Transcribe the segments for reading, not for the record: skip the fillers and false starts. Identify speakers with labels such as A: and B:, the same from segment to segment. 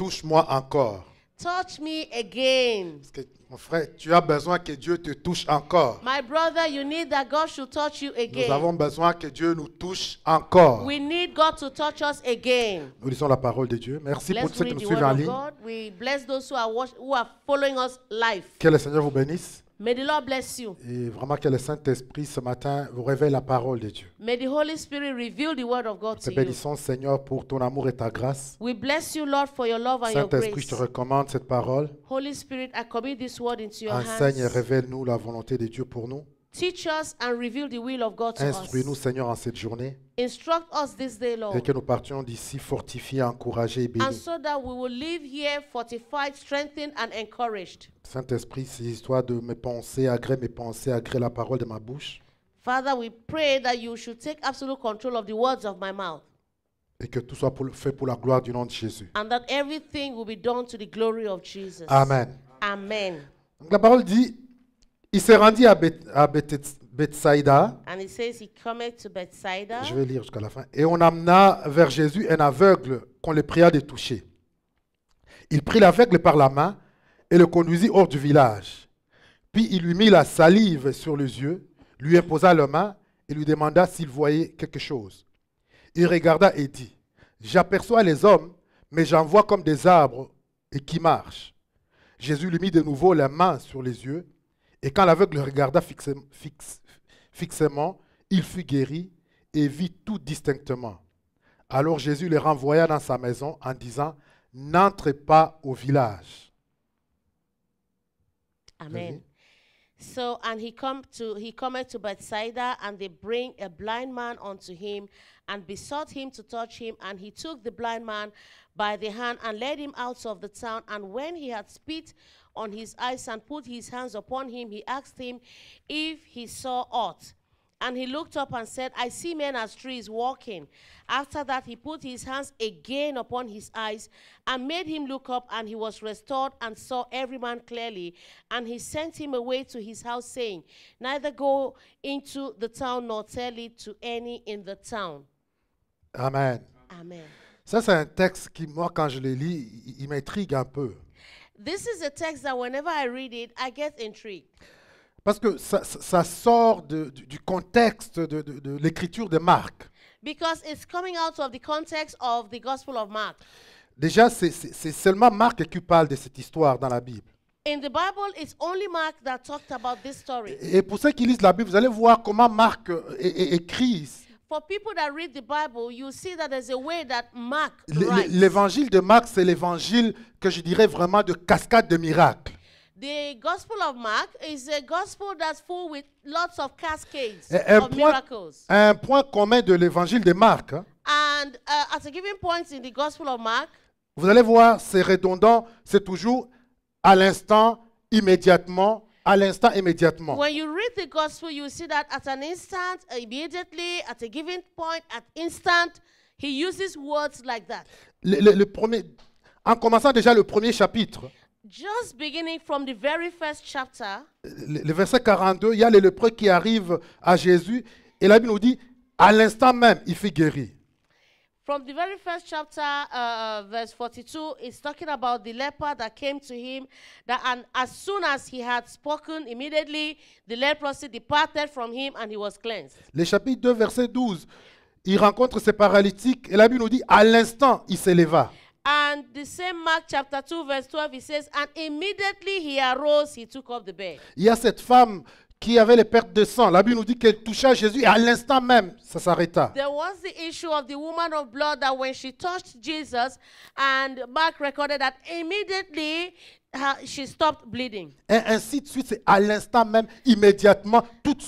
A: touche-moi encore.
B: Touch me again.
A: Parce que, mon frère, tu as besoin que Dieu te touche encore.
B: My brother, you need that God should touch you
A: Nous
B: again.
A: avons besoin que Dieu nous touche encore.
B: We need God to touch us again.
A: Nous lisons la parole de Dieu. Merci pour
B: Let's
A: tous ceux qui
B: read
A: nous
B: the
A: suivent
B: word
A: en
B: of
A: ligne.
B: God. We bless those who are following us live.
A: Que le Seigneur vous bénisse.
B: May the Lord bless you.
A: Et vraiment que le Saint-Esprit ce matin vous révèle la parole de Dieu.
B: May the Holy Spirit reveal the word of God
A: Te
B: to you.
A: bénissons, Seigneur, pour ton amour et ta grâce.
B: We bless you, Lord, for your love and your
A: Saint-Esprit, je te
B: grace.
A: recommande cette parole.
B: Holy Spirit, I commit this word into your
A: Enseigne et
B: hands.
A: révèle-nous la volonté de Dieu pour nous.
B: Teach us and reveal the will of God to
A: Instruis-nous,
B: us.
A: Seigneur, en cette journée.
B: Instruct us this day,
A: Et
B: Lord,
A: que nous partions d'ici fortifiés, encouragés et
B: and
A: bénis.
B: so that we will live here fortified, strengthened, and encouraged.
A: Saint-Esprit, saisis-toi de mes pensées, agrée la parole de ma bouche.
B: Father, we pray that you should take absolute control of the words of my mouth,
A: Et que tout soit fait pour la gloire du nom de Jésus.
B: and that everything will be done to the glory of Jesus.
A: Amen.
B: Amen.
A: Donc, la parole dit, il s'est rendu à Bethsaïda.
B: And it says he cometh to Bethsaida,
A: Je vais lire jusqu'à la fin. Et on amena vers Jésus un aveugle qu'on le pria de toucher. Il prit l'aveugle par la main et le conduisit hors du village. Puis il lui mit la salive sur les yeux, lui imposa la main et lui demanda s'il voyait quelque chose. Il regarda et dit, j'aperçois les hommes, mais j'en vois comme des arbres et qui marchent. Jésus lui mit de nouveau la main sur les yeux, et quand l'aveugle le regarda fixement, il fut guéri et vit tout distinctement. Alors Jésus le renvoya dans sa maison en disant, n'entrez pas au village.
B: Amen. So, and he cometh to Bethsaida, and they bring a blind man unto him, and besought him to touch him. And he took the blind man by the hand, and led him out of the town. And when he had spit on his eyes, and put his hands upon him, he asked him if he saw aught. And he looked up and said, I see men as trees walking. After that, he put his hands again upon his eyes and made him look up, and he was restored and saw every man clearly. And he sent him away to his house, saying, neither go into the town nor tell it to any in the town.
A: Amen.
B: Amen.
A: Ça, c'est un texte qui, moi, quand je le lis, il m'intrigue un peu.
B: This is a text that whenever I read it, I get intrigued.
A: Parce que ça sort du contexte de l'écriture de Marc.
B: Because it's coming out of the context of the Gospel of Mark.
A: Déjà, c'est seulement Marc qui parle de cette histoire dans la Bible.
B: In the Bible, it's only Mark that talked about this story.
A: Et pour ceux qui lisent la Bible, vous allez voir comment Marc écrit.
B: For people that read the Bible, you see that there's a way that Mark writes.
A: L'évangile de Marc, c'est l'évangile que je dirais vraiment de cascade de miracles.
B: The Gospel of Mark is a gospel that's full with lots of cascades
A: Un
B: of miracles.
A: point commun de l'évangile de Marc, hein,
B: And at a given point in the Gospel of Mark,
A: vous allez voir, c'est redondant, c'est toujours à l'instant, immédiatement, à l'instant, immédiatement.
B: when you read the Gospel, you see that at an instant, immediately, at a given point, at instant, he uses words like that.
A: Le premier, en commençant déjà le premier chapitre,
B: Just beginning from the very first chapter,
A: le verset 42, il y a le lépreux qui arrive à Jésus et la Bible nous dit, à l'instant même, il fut guéri.
B: from the very first chapter, verse 42, it's talking about the leper that came to him, and as soon as he had spoken, immediately the leprosy departed from him and he was cleansed.
A: Le chapitre 2, verset 12, il rencontre ces paralytiques et la Bible nous dit, à l'instant, il s'éleva.
B: And the same Mark chapter 2, verse 12, it says, and immediately he arose, he took up the bed.
A: Il y a cette femme qui avait les pertes de sang. La Bible nous dit qu'elle toucha Jésus et à l'instant même, ça s'arrêta.
B: There was the issue of the woman of blood that when she touched Jesus, and Mark recorded that immediately she stopped bleeding.
A: Et ainsi de suite, c'est à l'instant même, immédiatement, tout de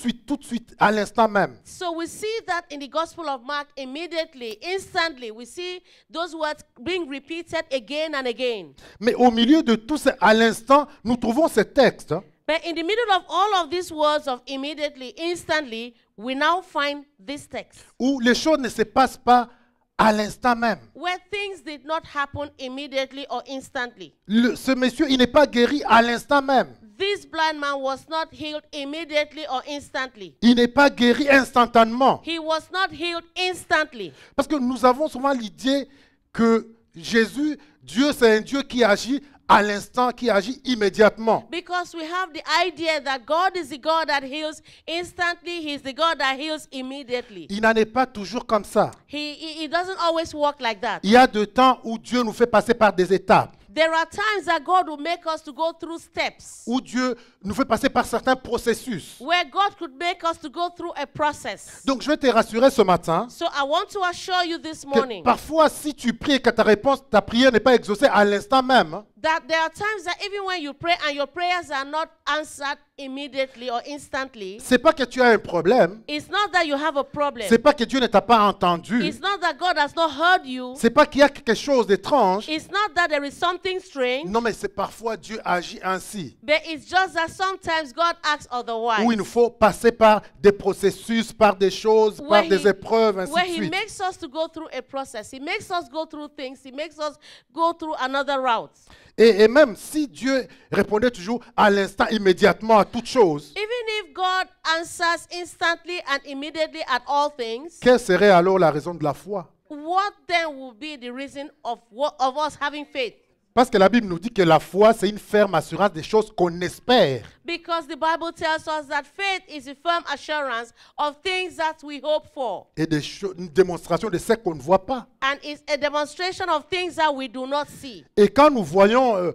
A: suite, à l'instant même.
B: So we see that in the Gospel of Mark, immediately, instantly, we see those words being repeated again and again.
A: Mais au milieu de tout ça, à l'instant, nous trouvons ce texte, hein,
B: But in the middle of all of these words of immediately, instantly, we now find this text
A: où les choses ne se passent pas à l'instant même.
B: where things did not happen immediately or instantly.
A: Ce monsieur, il n'est pas guéri à l'instant même.
B: This blind man was not healed immediately or instantly.
A: Il n'est pas guéri instantanément.
B: He was not healed instantly.
A: Parce que nous avons souvent l'idée que Jésus, Dieu, c'est un Dieu qui agit à l'instant, qui agit immédiatement.
B: Because we have the idea that God is the God that heals instantly. He's the God that heals immediately.
A: Il n'en est pas toujours comme ça.
B: He doesn't always work like that.
A: Il y a des temps où Dieu nous fait passer par des étapes,
B: There are times that God will make us to go through steps,
A: où Dieu nous fait passer par certains processus.
B: where God could make us to go through a process.
A: Donc je vais te rassurer ce matin
B: So I want to assure you this
A: que
B: morning
A: parfois si tu pries et que ta prière n'est pas exaucée à l'instant même,
B: that there are times that even when you pray and your prayers are not answered immediately or instantly,
A: c'est pas que tu as un problème,
B: it's not that you have a problem.
A: c'est pas que Dieu ne t'a pas entendu,
B: It's not that God has not heard you.
A: c'est pas qu'il y a quelque chose d'étrange.
B: It's not that there is something strange.
A: Non, mais c'est parfois Dieu agit ainsi,
B: But it's just that sometimes God acts otherwise.
A: où il nous faut passer par des processus, par des choses, par
B: Where
A: des épreuves, ainsi
B: where
A: de
B: he
A: suite.
B: makes us to go through a process. He makes us go through things. He makes us go through another route.
A: Et même si Dieu répondait toujours à l'instant, immédiatement à toutes choses,
B: Even if God answers instantly and immediately at all things,
A: quelle serait alors la raison de la foi?
B: what then will be the reason of us having faith?
A: Parce que la Bible nous dit que la foi, c'est une ferme assurance des choses qu'on espère.
B: Because the Bible tells us that faith is a firm assurance of things that we hope for.
A: Et une démonstration de ce qu'on ne voit pas.
B: And it's a demonstration of things that we do not see.
A: Et quand nous voyons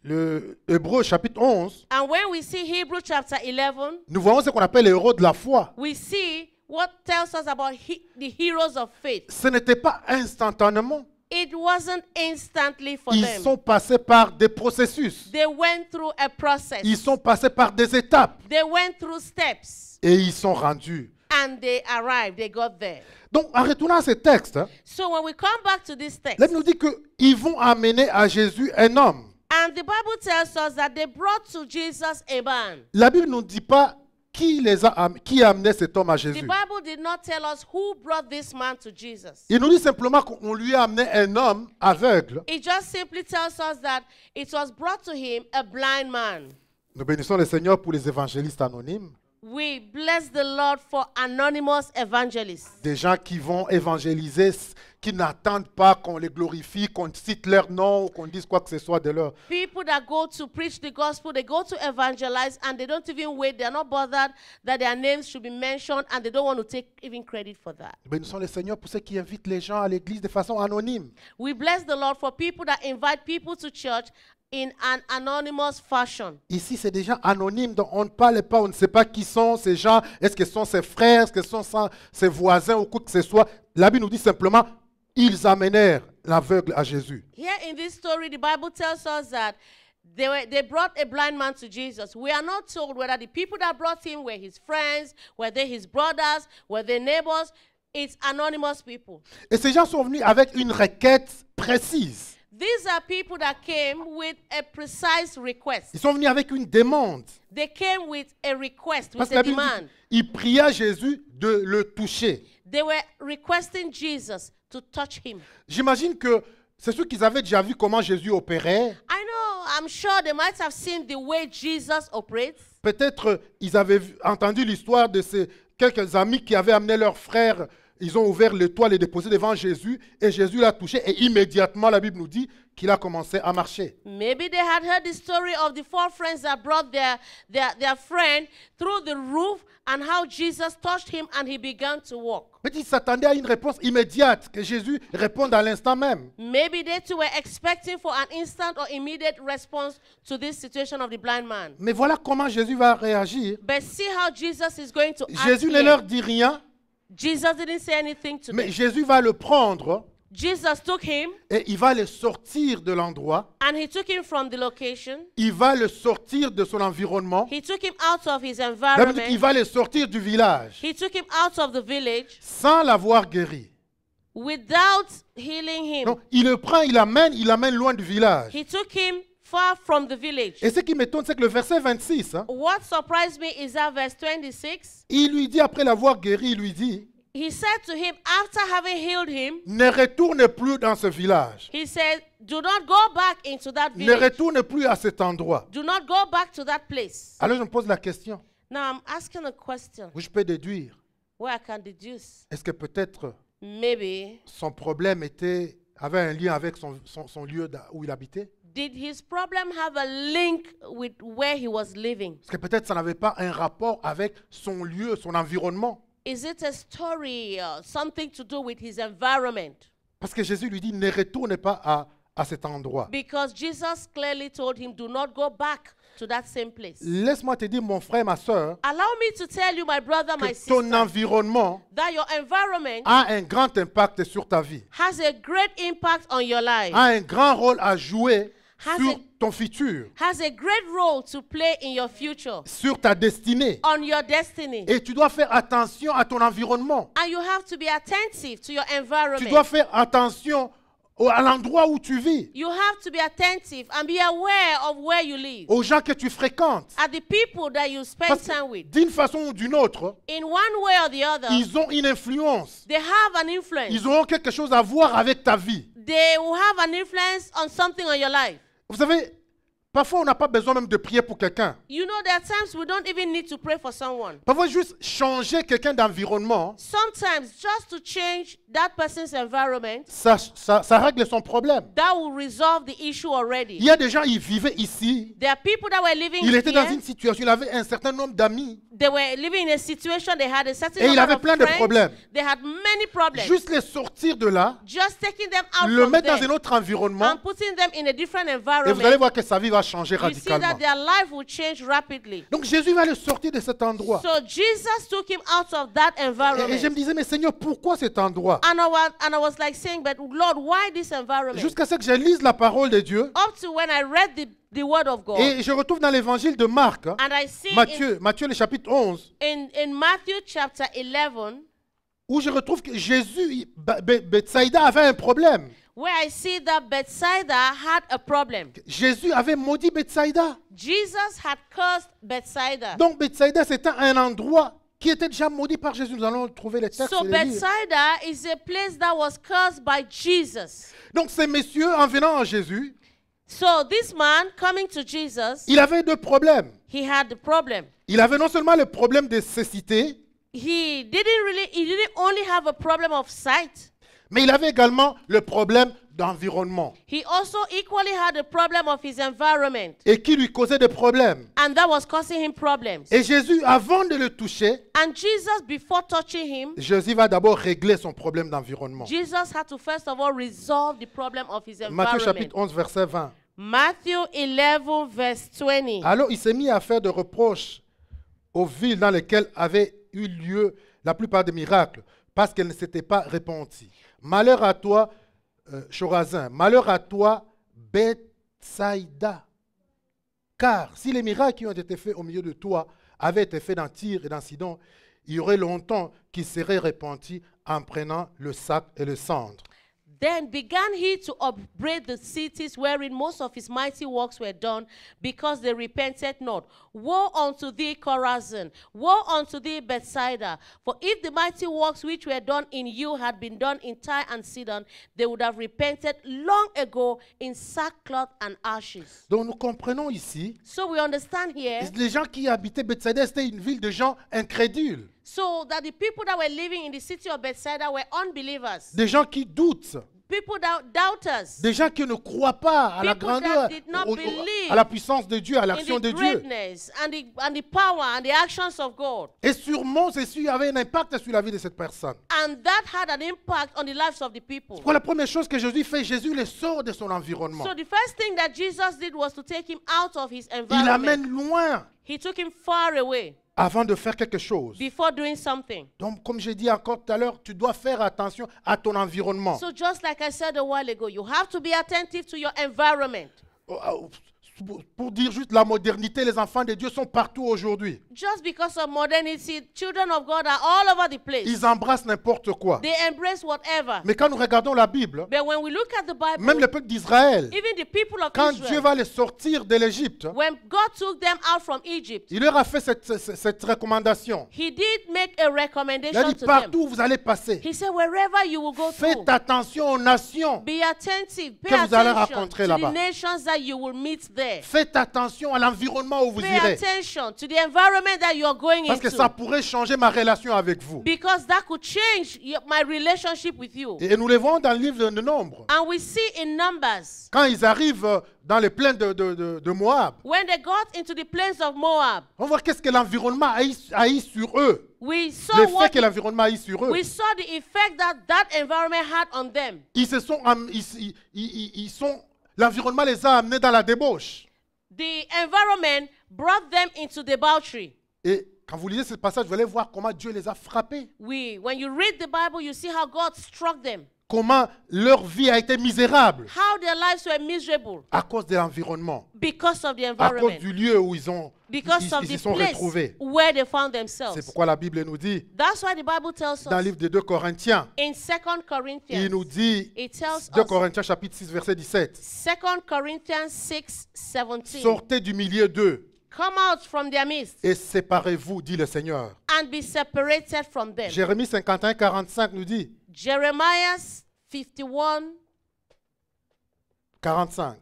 A: le Hébreux chapitre 11,
B: And when we see Hebrews chapter 11,
A: nous voyons ce qu'on appelle les héros de la foi.
B: we see what tells us about the heroes of faith.
A: Ce n'était pas instantanément.
B: It wasn't instantly for
A: Ils
B: them.
A: sont passés par des processus.
B: They went through a process.
A: Ils sont passés par des étapes.
B: They went through steps.
A: Et ils sont rendus.
B: And they arrived. They got there.
A: Donc, en retournant à ce texte, hein,
B: So when we come back to this text,
A: là, il nous dit qu'ils vont amener à Jésus un homme.
B: and the Bible tells us that they brought to Jesus a man.
A: La Bible ne nous dit pas qui a amené cet homme à
B: The
A: Jésus.
B: Bible did not tell us who brought this man to Jesus.
A: Il nous dit simplement qu'on lui a amené un homme aveugle.
B: It just simply tells us that it was brought to him a blind man.
A: Nous bénissons le Seigneur pour les évangélistes anonymes.
B: We bless the Lord for anonymous evangelists.
A: Des gens qui vont évangéliser, qui n'attendent pas qu'on les glorifie, qu'on cite leur nom ou qu'on dise quoi que ce soit de leur.
B: People that go to preach the gospel, they go to evangelize, and they don't even wait. They're not bothered that their names should be mentioned, and they don't want to take even credit for that.
A: Nous bénissons le Seigneur pour ceux qui invitent les gens à l'église de façon anonyme.
B: We bless the Lord for people that invite people to church in an anonymous fashion.
A: Ici, c'est des gens anonymes, donc on ne parle pas, on ne sait pas qui sont ces gens. Est-ce que ce sont ses frères, est-ce que ce sont ses voisins ou quoi que ce soit. La Bible nous dit simplement, ils amenèrent l'aveugle à Jésus.
B: Here in this story, the Bible tells us that they brought a blind man to Jesus. We are not told whether the people that brought him were his friends, were they his brothers, were they neighbors. It's anonymous people.
A: Et ces gens sont venus avec une requête précise.
B: These are people that came with a precise request.
A: Ils sont venus avec une demande.
B: They came with a request,
A: Parce
B: with
A: que la
B: a
A: Bible
B: demand.
A: dit, ils priaient Jésus de le toucher.
B: They were requesting Jesus to touch him.
A: J'imagine que c'est sûr qu'ils avaient déjà vu comment Jésus opérait.
B: I know, I'm sure they might have seen the way Jesus operates.
A: Peut-être ils avaient entendu l'histoire de ces quelques amis qui avaient amené leur frère. Ils ont ouvert le toit, les déposé devant Jésus et Jésus l'a touché et immédiatement la Bible nous dit qu'il a commencé à marcher.
B: Maybe they had heard the story of the four friends that brought their friend through the roof and how Jesus touched him and he began to walk.
A: Mais ils s'attendaient à une réponse immédiate, que Jésus réponde à l'instant même.
B: Maybe they too were expecting for an instant or immediate response to this situation of the blind man.
A: Mais voilà comment Jésus va réagir.
B: But see how Jesus is going to act
A: Jésus ne
B: here.
A: leur dit rien,
B: Jesus didn't say anything to
A: mais
B: them.
A: Jésus va le prendre
B: Jesus took him
A: et il va le sortir de l'endroit.
B: and he took him from the location.
A: Il va le sortir de son environnement.
B: He took him out of his
A: La Bible dit qu'il
B: environment.
A: va le sortir du village
B: He took him out of the village
A: sans l'avoir guéri.
B: without healing him.
A: Non, il le prend, il l'amène loin du village.
B: He took him far from the village.
A: Et ce qui m'étonne, c'est que le verset 26, hein,
B: What surprised me is that verse 26,
A: il lui dit, après l'avoir guéri, il lui dit,
B: he said to him, after having healed him,
A: ne retourne plus dans ce village.
B: he said, do not go back into that
A: Ne
B: village.
A: retourne plus à cet endroit.
B: Do not go back to that place.
A: Alors je me pose la question,
B: Now I'm asking a question
A: où je peux déduire,
B: where I can deduce.
A: est-ce que peut-être
B: Maybe
A: son problème était avait un lien avec son lieu où il habitait?
B: Did his problem have a link with where he was living?
A: Parce que peut-être ça n'avait pas un rapport avec son lieu, son environnement.
B: Is it a story or something to do with his environment?
A: Parce que Jésus lui dit, ne retourne pas à cet endroit.
B: Because Jesus clearly told him, do not go back to that same place.
A: Laisse-moi te dire, mon frère, ma soeur,
B: Allow me to tell you, my brother, my
A: que ton
B: sister,
A: environnement
B: that your environment
A: a un grand impact sur ta vie,
B: has a great impact on your life,
A: a un grand rôle à jouer
B: Has
A: sur
B: a-
A: ton futur,
B: has a great role to play in your future,
A: sur ta destinée.
B: on your destiny.
A: Et tu dois faire attention à ton environnement.
B: And you have to be attentive to your
A: Tu dois
B: environment.
A: faire attention à l'endroit où tu vis,
B: You have to be attentive and be aware of where you live,
A: aux gens que tu fréquentes.
B: at the people that you spend
A: Parce
B: time
A: que
B: with.
A: d'une façon ou d'une autre,
B: In one way or the other,
A: ils ont une influence.
B: they have an influence.
A: Ils auront quelque chose à voir avec ta vie.
B: They will have an influence on something on your life.
A: Vous savez, parfois on n'a pas besoin même de prier pour quelqu'un.
B: You know, there are times we don't even need to pray for someone.
A: Parfois juste changer quelqu'un d'environnement,
B: Sometimes just to change that person's environment,
A: ça règle son problème.
B: that will resolve the issue
A: Il
B: already.
A: y a des gens, ils vivaient ici.
B: There are people that were living
A: Il était dans
B: here.
A: une situation, il avait un certain nombre d'amis.
B: They were living in a situation, they had a certain
A: Et il
B: number
A: avait
B: of
A: plein de
B: friends.
A: problèmes.
B: They had many problems.
A: Juste les sortir de là,
B: Just taking them out
A: le
B: from
A: mettre dans un
B: there
A: autre environnement,
B: and putting them in a different
A: et vous
B: environment,
A: allez voir que sa vie va changer
B: you see
A: radicalement.
B: that their life will change rapidly.
A: Donc Jésus va le sortir de cet endroit.
B: So Jesus took him out of that
A: Et je me
B: environment.
A: disais, mais Seigneur, pourquoi cet endroit?
B: And I was like saying, but Lord, why this environment?
A: Jusqu'à ce que je lise la parole de Dieu.
B: Up to when I read the word of God.
A: Et je retrouve dans l'évangile de Marc, hein,
B: And I see
A: Matthieu le chapitre 11,
B: in Matthew chapter 11,
A: où je retrouve que Jésus, Bethsaïda avait un problème.
B: where I see that Bethsaida had a problem.
A: Jésus avait maudit Bethsaïda.
B: Jesus had cursed Bethsaida.
A: Donc Bethsaïda, c'était un endroit qui était déjà maudit par Jésus. Nous allons trouver les textes
B: So
A: et les lire.
B: Bethsaida is a place that was cursed by Jesus.
A: Donc ces messieurs, en venant à Jésus,
B: So this man coming to Jesus,
A: il avait deux problèmes.
B: he had the problem.
A: Il avait non seulement le problème de cécité,
B: He didn't only have a problem of sight.
A: mais il avait également le problème d'environnement.
B: He also equally had a problem of his environment.
A: Et qui lui causait des problèmes.
B: And that was causing him problems.
A: Et Jésus, avant de le toucher,
B: And Jesus, before touching him,
A: Jésus va d'abord régler son problème d'environnement.
B: Jesus had to first of all resolve the problem of his
A: Matthieu chapitre
B: environment.
A: 11, verset 20.
B: Matthew 11, verse 20.
A: Alors il s'est mis à faire des reproches aux villes dans lesquelles avaient eu lieu la plupart des miracles, parce qu'elles ne s'étaient pas répandues. Malheur à toi, Chorazin, malheur à toi, Bethsaïda. Car si les miracles qui ont été faits au milieu de toi avaient été faits dans Tyr et dans Sidon, il y aurait longtemps qu'ils seraient répandus en prenant le sac et le cendre.
B: Then began he to upbraid the cities wherein most of his mighty works were done, because they repented not. Woe unto thee, Chorazin! Woe unto thee, Bethsaida! For if the mighty works which were done in you had been done in Tyre and Sidon, they would have repented long ago in sackcloth and ashes.
A: Donc nous comprenons ici,
B: So we understand here,
A: les gens qui habitaient Bethsaïda, c'était une ville de gens incrédules,
B: so that the people that were living in the city of Bethsaida were unbelievers,
A: des gens qui doutent,
B: people doubters,
A: des gens qui ne croient pas à la
B: People that
A: grandeur,
B: did not believe
A: à la puissance de Dieu, à
B: in
A: l'action
B: the
A: de Dieu.
B: greatness and the power and the actions of God.
A: Et sûrement, ceci avait un impact sur la vie de cette personne.
B: And that had an impact on the lives of the people.
A: Voilà la première chose que Jésus fait, Jésus les sort de son environnement.
B: So the first thing that Jesus did was to take him out of his
A: Il
B: environment.
A: l'amène loin
B: He took him far away
A: avant de faire quelque chose.
B: before doing something.
A: Donc, comme j'ai dit encore tout à l'heure, tu dois faire attention à ton environnement.
B: So just like I said a while ago, you have to be attentive to your environment.
A: Pour dire juste la modernité, les enfants de Dieu sont partout aujourd'hui.
B: Just because of modernity, children of God are all over the place.
A: Ils embrassent n'importe quoi.
B: They embrace whatever.
A: Mais quand nous regardons la Bible,
B: But when we look at the Bible,
A: même le peuple d'Israël,
B: even the people of
A: quand
B: Israel,
A: Dieu va les sortir de l'Égypte,
B: when God took them out from Egypt,
A: il leur a fait cette recommandation.
B: He did make a
A: Il a
B: recommendation
A: dit,
B: to them.
A: partout où vous allez passer,
B: He said, wherever you will go
A: faites
B: through,
A: attention aux nations.
B: be attentive, pay
A: que vous allez
B: attention
A: rencontrer
B: to
A: là-bas.
B: the nations that you will meet there. there.
A: Faites attention à l'environnement où vous
B: Pay
A: irez.
B: attention to the environment that you're going
A: Parce que ça
B: into.
A: pourrait changer ma relation avec vous.
B: Because that could change my relationship with you.
A: Et nous le voyons dans le livre de Nombres.
B: And we see in Numbers,
A: Quand ils arrivent dans les plaines de Moab,
B: when they got into the plains of Moab,
A: on voit qu'est-ce que l'environnement a eu sur eux.
B: we saw
A: L'effet que l'environnement a eu sur eux.
B: we saw the effect that environment had on them.
A: L'environnement les a amenés dans la débauche.
B: The environment brought them into debauchery.
A: Et quand vous lisez ce passage, vous allez voir comment Dieu les a frappés.
B: When you read the Bible, you see how God struck them.
A: Comment leur vie a été misérable
B: How their lives were miserable
A: à cause de l'environnement,
B: because of the
A: à cause
B: environment.
A: du lieu où ils
B: Because of
A: s'y
B: the
A: sont
B: place
A: retrouvés.
B: where they found
A: C'est
B: themselves.
A: pourquoi la Bible nous dit,
B: That's why the Bible tells
A: dans le
B: us
A: livre de 2 Corinthiens,
B: in 2
A: il
B: Corinthians,
A: nous dit,
B: it tells
A: 2
B: us,
A: Corinthiens chapitre 6 verset 17,
B: 2 Corinthians 6:17,
A: sortez du milieu d'eux
B: come out from their midst
A: et séparez-vous, dit le Seigneur.
B: and be separated from them.
A: Jérémie 51, 45 nous dit,
B: Jeremiah 51,
A: 45,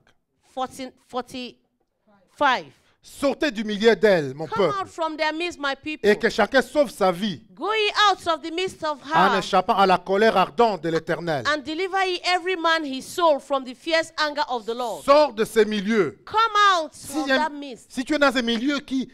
B: 45.
A: sortez du milieu d'elle, mon
B: Come out
A: peuple,
B: from their midst, my people.
A: et que chacun sauve sa vie
B: Go ye out of the midst of
A: en
B: her,
A: échappant à la colère ardente de l'Éternel.
B: and deliver ye every man his soul from the fierce anger of the Lord.
A: Sors de ces milieux.
B: Come out
A: Si,
B: from
A: il y a-
B: that midst.
A: si tu es dans un milieu qui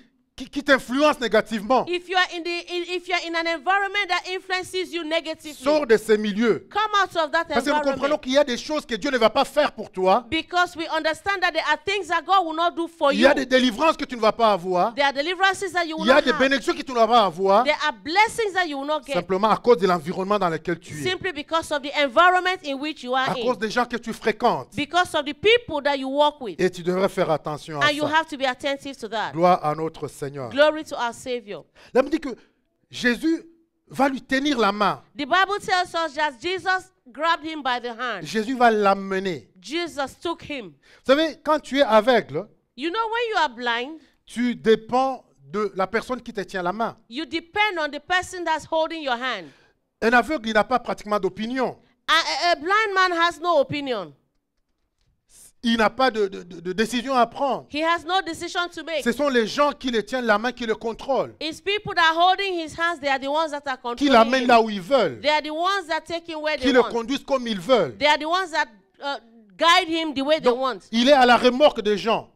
A: t'influence négativement,
B: If you are if you are in an environment that influences you negatively,
A: sors de ces milieux.
B: come out of that
A: Parce que nous comprenons
B: environment.
A: qu'il y a des choses que Dieu ne va pas faire pour toi.
B: Because we understand that there are things that God will not do for
A: Il y
B: you.
A: a des délivrances que tu ne vas pas avoir.
B: There are deliverances that you will
A: Il y a
B: not
A: des
B: have.
A: bénédictions que tu ne vas pas avoir.
B: There are blessings that you will not get.
A: Simplement à cause de l'environnement dans lequel tu es.
B: Simply because of the environment in which you are
A: À cause
B: in.
A: des gens que tu fréquentes.
B: Because of the people that you walk with.
A: Et tu devrais faire attention à
B: And you
A: ça.
B: have to be attentive to that.
A: Gloire à notre Seigneur.
B: Glory to our Savior.
A: Là, il me dit que Jésus va lui tenir la main.
B: The Bible tells us that Jesus grabbed him by the hand.
A: Jésus va l'amener.
B: Jesus took him.
A: Vous savez, quand tu es aveugle,
B: You know, when you are blind,
A: tu dépends de la personne qui te tient la main.
B: you depend on the person that's holding your hand.
A: Un aveugle, il n'a pas pratiquement d'opinion.
B: A blind man has no opinion.
A: Il n'a pas de décision à prendre.
B: He has no decision to make.
A: Ce sont les gens qui le tiennent la main qui le contrôlent,
B: It's people that are holding his hands. They are the ones that are
A: qui
B: controlling
A: l'amènent
B: him.
A: là où ils veulent,
B: They are the ones that take him where
A: qui
B: they
A: le
B: want.
A: conduisent comme ils veulent.
B: They are the ones that guide him the way they
A: Donc,
B: want.
A: il est à la remorque des gens.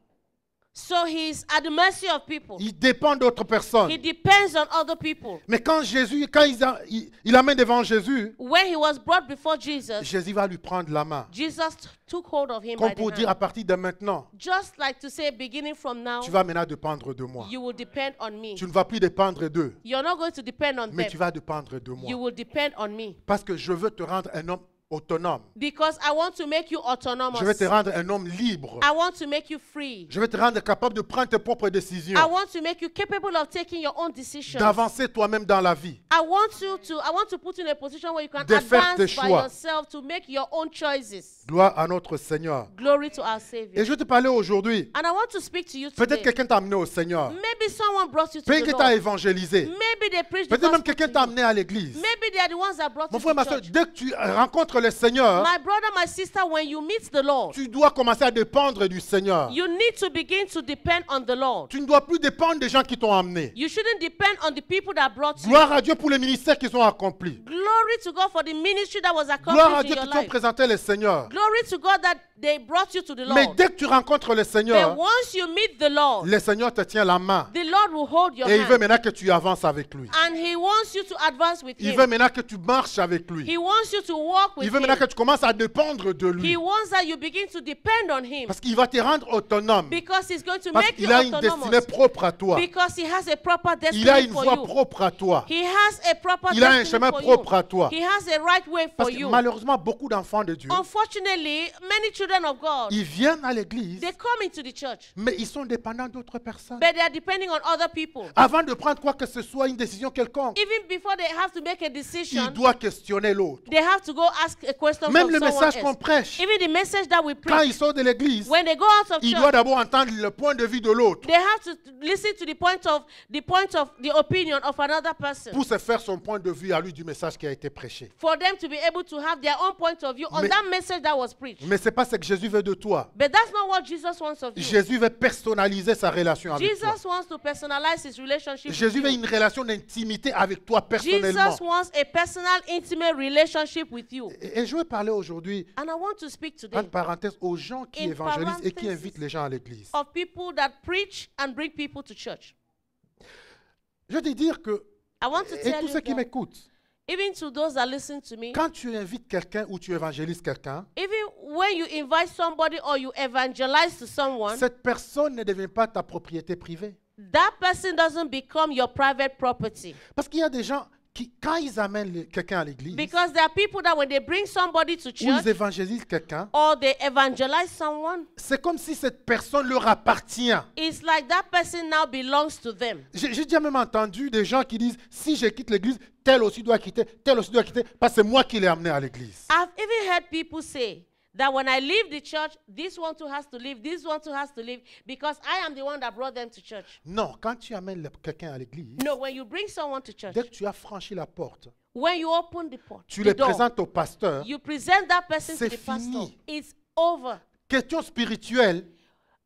B: So he's at the mercy of people.
A: Il dépend d'autres personnes.
B: He depends on other people.
A: Mais quand il amène devant Jésus,
B: When he was brought before Jesus,
A: Jésus va lui prendre la main.
B: Jesus took hold of him
A: Comme
B: by
A: pour
B: the
A: dire à
B: hand.
A: partir de maintenant,
B: Just like to say, beginning from now,
A: tu vas maintenant dépendre de moi.
B: you will depend on me.
A: Tu ne vas plus dépendre d'eux,
B: You're not going to depend on
A: mais
B: them.
A: tu vas dépendre de
B: You
A: moi.
B: will depend on me.
A: Parce que je veux te rendre un homme autonome.
B: Because I want to make you autonomous.
A: Je vais te rendre un homme libre.
B: I want to make you free.
A: Je vais te rendre capable de prendre tes propres décisions,
B: I want to make you capable of taking your own decisions.
A: d'avancer toi-même dans la vie.
B: I want to put you in a position where you can
A: De faire tes
B: advance by
A: choix.
B: yourself to make your own choices.
A: Gloire à notre Seigneur.
B: Glory to our
A: Et
B: Savior.
A: je vais te parler aujourd'hui.
B: And I want to speak to you
A: Peut-être
B: today.
A: quelqu'un t'a amené au Seigneur.
B: Maybe someone brought you to
A: Peut-être
B: the
A: quelqu'un t'a
B: Lord.
A: évangélisé.
B: Maybe they preached the
A: Peut-être même
B: gospel
A: quelqu'un
B: to
A: t'a
B: you.
A: amené à l'église.
B: Maybe they are the ones that brought
A: Mon
B: you
A: frère,
B: to
A: ma soeur,
B: church.
A: dès que tu rencontres le Seigneur,
B: My brother, my sister, when you meet the Lord,
A: tu dois commencer à dépendre du Seigneur.
B: you need to begin to depend on the Lord.
A: Tu ne dois plus dépendre des gens qui t'ont amené.
B: You shouldn't depend on the people that brought you.
A: Gloire à Dieu pour les ministères qu'ils ont accomplis.
B: Glory to God for the ministry that was
A: Gloire à
B: accomplished
A: Dieu
B: in
A: qui
B: your
A: t'ont
B: life.
A: présenté le Seigneur.
B: Glory to God that they brought you to the
A: Mais
B: Lord.
A: dès que tu rencontres le
B: But
A: Seigneur,
B: once you meet the Lord,
A: le Seigneur te tient la main.
B: the Lord will hold your
A: Et il veut
B: hand.
A: maintenant que tu avances avec lui.
B: And He wants you to advance with
A: Il veut
B: Him.
A: maintenant que tu marches avec lui.
B: He wants you to walk
A: Il
B: with
A: veut maintenant que
B: Him.
A: tu commences à dépendre de
B: He
A: lui.
B: wants that you begin to depend on Him.
A: Parce qu'il va te rendre autonome.
B: Because He's going to
A: Parce
B: make you
A: qu'il a une destinée
B: autonomous.
A: propre à toi.
B: Because He has a proper
A: Il a
B: destiny
A: une
B: for
A: voie
B: you.
A: propre à toi.
B: He has a proper
A: Il a un
B: destiny
A: chemin
B: for
A: propre
B: you.
A: à toi.
B: He has a right way for
A: Parce que
B: you.
A: malheureusement, beaucoup d'enfants de Dieu,
B: Unfortunately, many children of God,
A: ils viennent à l'église,
B: they come into the church,
A: mais ils sont dépendants d'autres personnes.
B: but they are depending on other people.
A: Avant de prendre quoi que ce soit, une décision quelconque,
B: Even before they have to make a
A: il
B: decision,
A: doit questionner l'autre.
B: they have to go ask ask a question
A: Même
B: from
A: le
B: someone
A: message qu'on
B: else.
A: prêche,
B: Even the message that we
A: quand
B: preach,
A: il sort de l'église,
B: when they go out of
A: il doit
B: church,
A: d'abord entendre le point de vue de l'autre
B: they have to listen to the opinion of another person
A: pour se faire son point de vue à lui du message qui a été prêché.
B: for them to be able to have their own point of view on
A: Mais-
B: that message that was preached.
A: Mais ce n'est pas ce que Jésus veut de toi.
B: But that's not what Jesus wants of you.
A: Jésus veut personnaliser sa relation avec toi.
B: Jesus wants to personalize his relationship
A: Jésus veut
B: with you.
A: une relation d'intimité avec toi personnellement.
B: Jesus wants a personal, intimate relationship with you.
A: Et je veux parler aujourd'hui,
B: And I want to speak today
A: entre parenthèses, aux gens qui
B: In
A: évangélisent et qui
B: parentheses.
A: invitent les gens à l'église.
B: of people that preach and bring people to church.
A: Je veux te dire que,
B: I want to
A: et
B: tell
A: tous
B: you
A: ceux qui
B: that
A: m'écoutent,
B: even to those that listen to me,
A: quand tu invites quelqu'un ou tu évangélises quelqu'un,
B: even when you invite somebody or you evangelize to someone,
A: cette personne ne devient pas ta propriété privée.
B: that person doesn't become your private property.
A: Parce qu'il y a des gens qui, quand ils amènent quelqu'un à l'église,
B: Because there are people that when they bring somebody to
A: ou ils
B: church
A: évangélisent quelqu'un,
B: or they evangelize someone,
A: c'est comme si cette personne leur appartient.
B: it's like that person now belongs to them.
A: J'ai déjà même entendu des gens qui disent, si je quitte l'église, tel aussi doit quitter, tel aussi doit quitter, parce que c'est moi qui l'ai amené à l'église.
B: I've even heard people say that when I leave the church, this one too has to leave, this one too has to leave, because I am the one that brought them to church.
A: Non, quand tu amènes quelqu'un à l'église,
B: No, when you bring someone to church,
A: dès que tu as franchi la porte,
B: when you open the porch,
A: tu
B: the
A: les
B: door,
A: présentes au pasteur.
B: you present that person to
A: C'est
B: the pastor.
A: fini.
B: It's over.
A: Question spirituelle,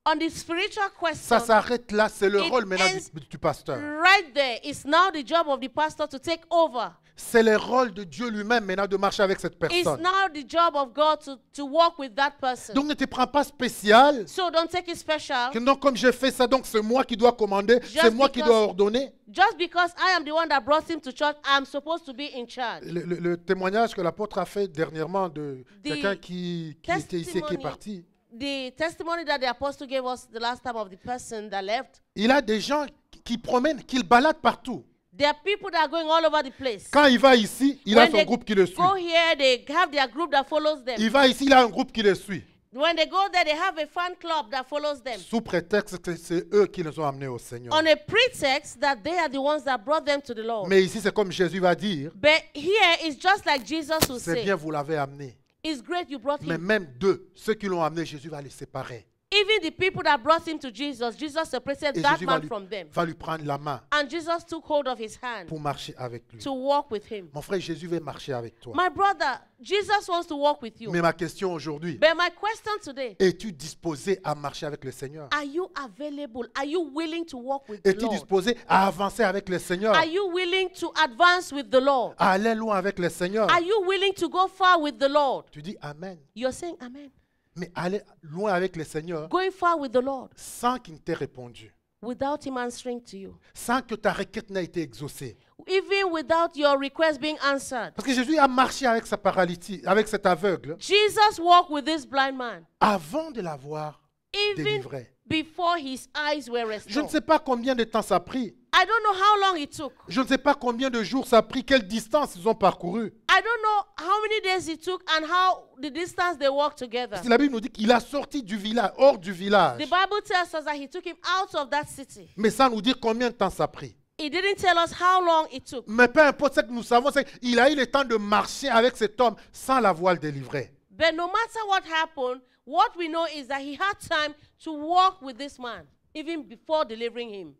B: On the spiritual
A: ça
B: question,
A: s'arrête là, c'est le
B: It
A: rôle maintenant
B: ends
A: du pasteur.
B: right there, it's now the job of the pastor to take over.
A: C'est le rôle de Dieu lui-même maintenant de marcher avec cette
B: It's
A: personne.
B: now the job of God to walk with that person.
A: Donc ne te prends pas spécial.
B: So don't take it special.
A: Que non, comme j'ai fait ça, donc c'est moi qui dois commander, c'est
B: Just
A: moi qui
B: because-
A: dois ordonner.
B: Just because I am the one that brought him to church, I'm supposed to be in charge.
A: Le témoignage que l'apôtre a fait dernièrement de
B: The
A: quelqu'un qui était ici et qui est
B: testimony-
A: parti.
B: The testimony that the apostle gave us the last time of the person that left,
A: Il a des gens qui promènent, qui le baladent partout.
B: there are people that are going all over the place.
A: Quand il va ici, il a
B: When
A: son
B: they
A: groupe qui le suit.
B: go here, they have their group that follows them.
A: Il va ici, il a un groupe qui le suit.
B: When they go there, they have a fan club that follows them.
A: Sous prétexte que c'est eux qui les ont amenés au Seigneur.
B: On a pretext that they are the ones that brought them to the Lord.
A: Mais ici, c'est comme Jésus va dire,
B: But here, it's just like Jesus will
A: c'est
B: say,
A: bien, vous l'avez amené.
B: it's great you brought
A: Mais
B: him.
A: même d'eux, ceux qui l'ont amené, Jésus va les séparer.
B: Even the people that brought him to Jesus, Jesus separated
A: Et
B: that
A: Jésus
B: man from them.
A: va lui prendre la main
B: And Jesus took hold of his hand
A: pour marcher avec lui.
B: to walk with him.
A: Mon frère, Jésus veut marcher avec toi.
B: My brother, Jesus wants to walk with you.
A: Mais ma question aujourd'hui,
B: But my question today,
A: es-tu disposé à marcher avec le Seigneur?
B: are you available? Are you willing to walk with the
A: Es-tu
B: Lord?
A: disposé à avancer avec le Seigneur?
B: Are you willing to advance with the Lord?
A: À aller loin avec le Seigneur?
B: Are you willing to go far with the Lord?
A: Tu dis Amen.
B: You're saying amen.
A: Mais aller loin avec le Seigneur
B: Going far with the Lord
A: sans qu'il t'ait répondu,
B: without him answering to you.
A: sans que ta requête n'ait été exaucée.
B: Even without your request being answered.
A: Parce que Jésus a marché avec sa paralytie, avec cet aveugle,
B: Jesus walked with this blind man
A: avant de l'avoir
B: even
A: délivré.
B: before his eyes were
A: Je ne
B: restored.
A: sais pas combien de temps ça a pris.
B: I don't know how long it took.
A: Je ne sais pas combien de jours ça a pris, quelle distance ils ont parcouru.
B: I don't know how many days it took and how the distance they walked together.
A: Parce que la Bible nous dit qu'il a sorti du village, hors du village.
B: The Bible tells us that he took him out of that city.
A: Mais sans nous dire combien de temps ça a pris.
B: It didn't tell us how long it took.
A: Mais peu importe ce que nous savons, c'est qu'il a eu le temps de marcher avec cet homme sans l'avoir délivré.
B: But no matter what happened, what we know is that he had time to walk with this man, even before delivering him.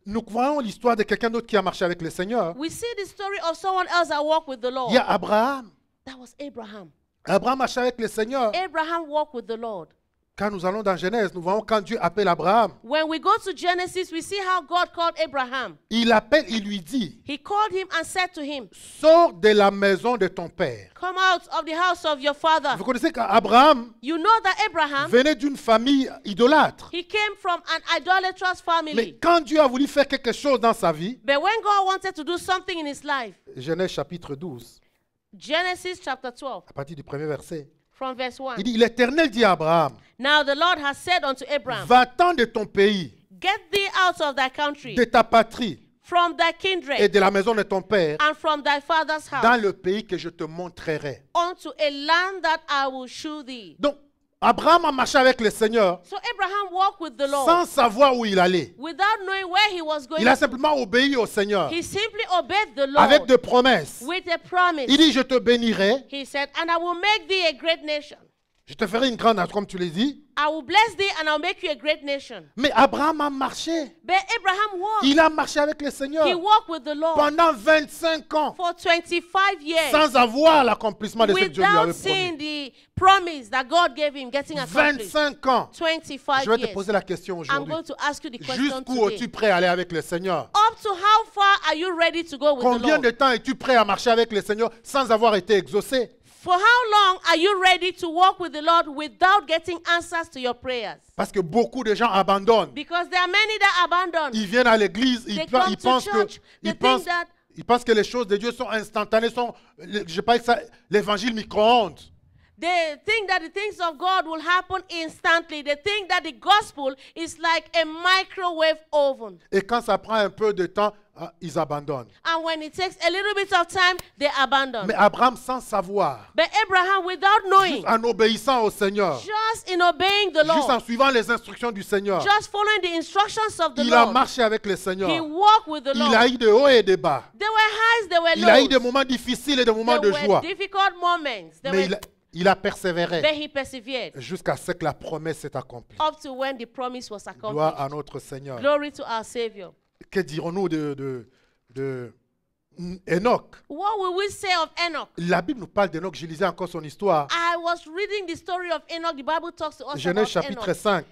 A: Nous voyons l'histoire de quelqu'un d'autre qui a marché avec le Seigneur.
B: We see the story of someone else that walked with the Lord.
A: Il y a Abraham.
B: That was Abraham.
A: Abraham marchait avec le Seigneur.
B: Abraham walked with the Lord.
A: Quand nous allons dans Genèse, nous voyons quand Dieu appelle Abraham.
B: When we go to Genesis, we see how God called Abraham.
A: Il l'appelle, il lui dit,
B: He called him and said to him,
A: sors de la maison de ton père.
B: come out of the house of your father.
A: Vous connaissez qu'Abraham
B: You know that Abraham,
A: venait d'une famille idolâtre.
B: he came from an idolatrous
A: Mais
B: family.
A: quand Dieu a voulu faire quelque chose dans sa vie,
B: But when God wanted to do something in his life,
A: Genèse chapitre 12,
B: Genesis chapter 12,
A: à partir du premier verset,
B: from verse 1.
A: il dit, l'Éternel dit à Abraham,
B: Now the Lord has said unto Abraham,
A: va-t'en de ton pays,
B: get thee out of thy country,
A: de ta patrie
B: from thy
A: et
B: kindred,
A: de la maison de ton père,
B: and from thy father's
A: dans
B: house,
A: le pays que je te montrerai.
B: unto a land that I will shew thee.
A: Donc, Abraham a marché avec le Seigneur
B: So Abraham walked with the Lord
A: sans savoir où il allait.
B: without knowing where he was going.
A: Il a simplement obéi au Seigneur
B: He simply obeyed the
A: avec
B: Lord
A: des promesses.
B: with a promise.
A: Il dit, je te bénirai,
B: He said, and I will make thee a great nation.
A: je te ferai une grande nation, comme tu l'as dit.
B: I will bless thee and I'll make you a great nation.
A: Mais Abraham a marché.
B: But Abraham walked.
A: Il a marché avec le Seigneur
B: He walked with the Lord
A: pendant 25 ans
B: for 25 years
A: sans avoir l'accomplissement de ce que Dieu lui
B: without
A: avait
B: seeing
A: promis.
B: the promise that God gave him getting accomplished.
A: 25 ans.
B: 25
A: Je vais te
B: years.
A: poser la question
B: I'm
A: aujourd'hui.
B: going to ask you the question
A: Jusqu'où es-tu
B: today.
A: prêt à aller avec le Seigneur?
B: Up to how far are you ready to go with the
A: Combien de
B: Lord?
A: temps es-tu prêt à marcher avec le Seigneur sans avoir été exaucé?
B: For how long are you ready to walk with the Lord without getting answers to your prayers?
A: Parce que beaucoup de gens abandonnent.
B: Because there are many that abandon.
A: Ils viennent à l'église,
B: They come
A: ils
B: to
A: pensent que,
B: church, they
A: ils pensent,
B: think that
A: ils pensent que les choses de Dieu sont instantanées, je sais pas que ça, l'évangile micro-ondes.
B: they think that the things of God will happen instantly. They think that the gospel is like a microwave oven.
A: Et quand ça prend un peu de temps, ils abandonnent.
B: And when it takes a little bit of time, they abandon.
A: Mais Abraham, sans savoir,
B: But Abraham, without knowing,
A: juste en obéissant au Seigneur,
B: just in obeying the
A: juste en
B: Lord,
A: suivant les instructions du Seigneur,
B: just following the instructions of the
A: il a
B: Lord,
A: marché avec le
B: he
A: Seigneur.
B: walked with the
A: Il a
B: Lord.
A: eu des hauts et des bas.
B: There were highs, there were
A: Il a eu des
B: lows.
A: moments difficiles et des moments de
B: There were
A: joie.
B: difficult moments.
A: Mais il a persévéré
B: But he persevered
A: jusqu'à ce que la promesse s'est accomplie.
B: up to when the promise was
A: Gloire
B: accomplished.
A: à notre Seigneur.
B: Glory to our Savior.
A: Que dirons-nous de Enoch?
B: What will we say of Enoch?
A: La Bible nous parle d'Enoch. Je lisais encore son histoire.
B: I was reading the story of Enoch. The Bible talks to us
A: Genèse
B: about
A: chapitre
B: Enoch.
A: 5,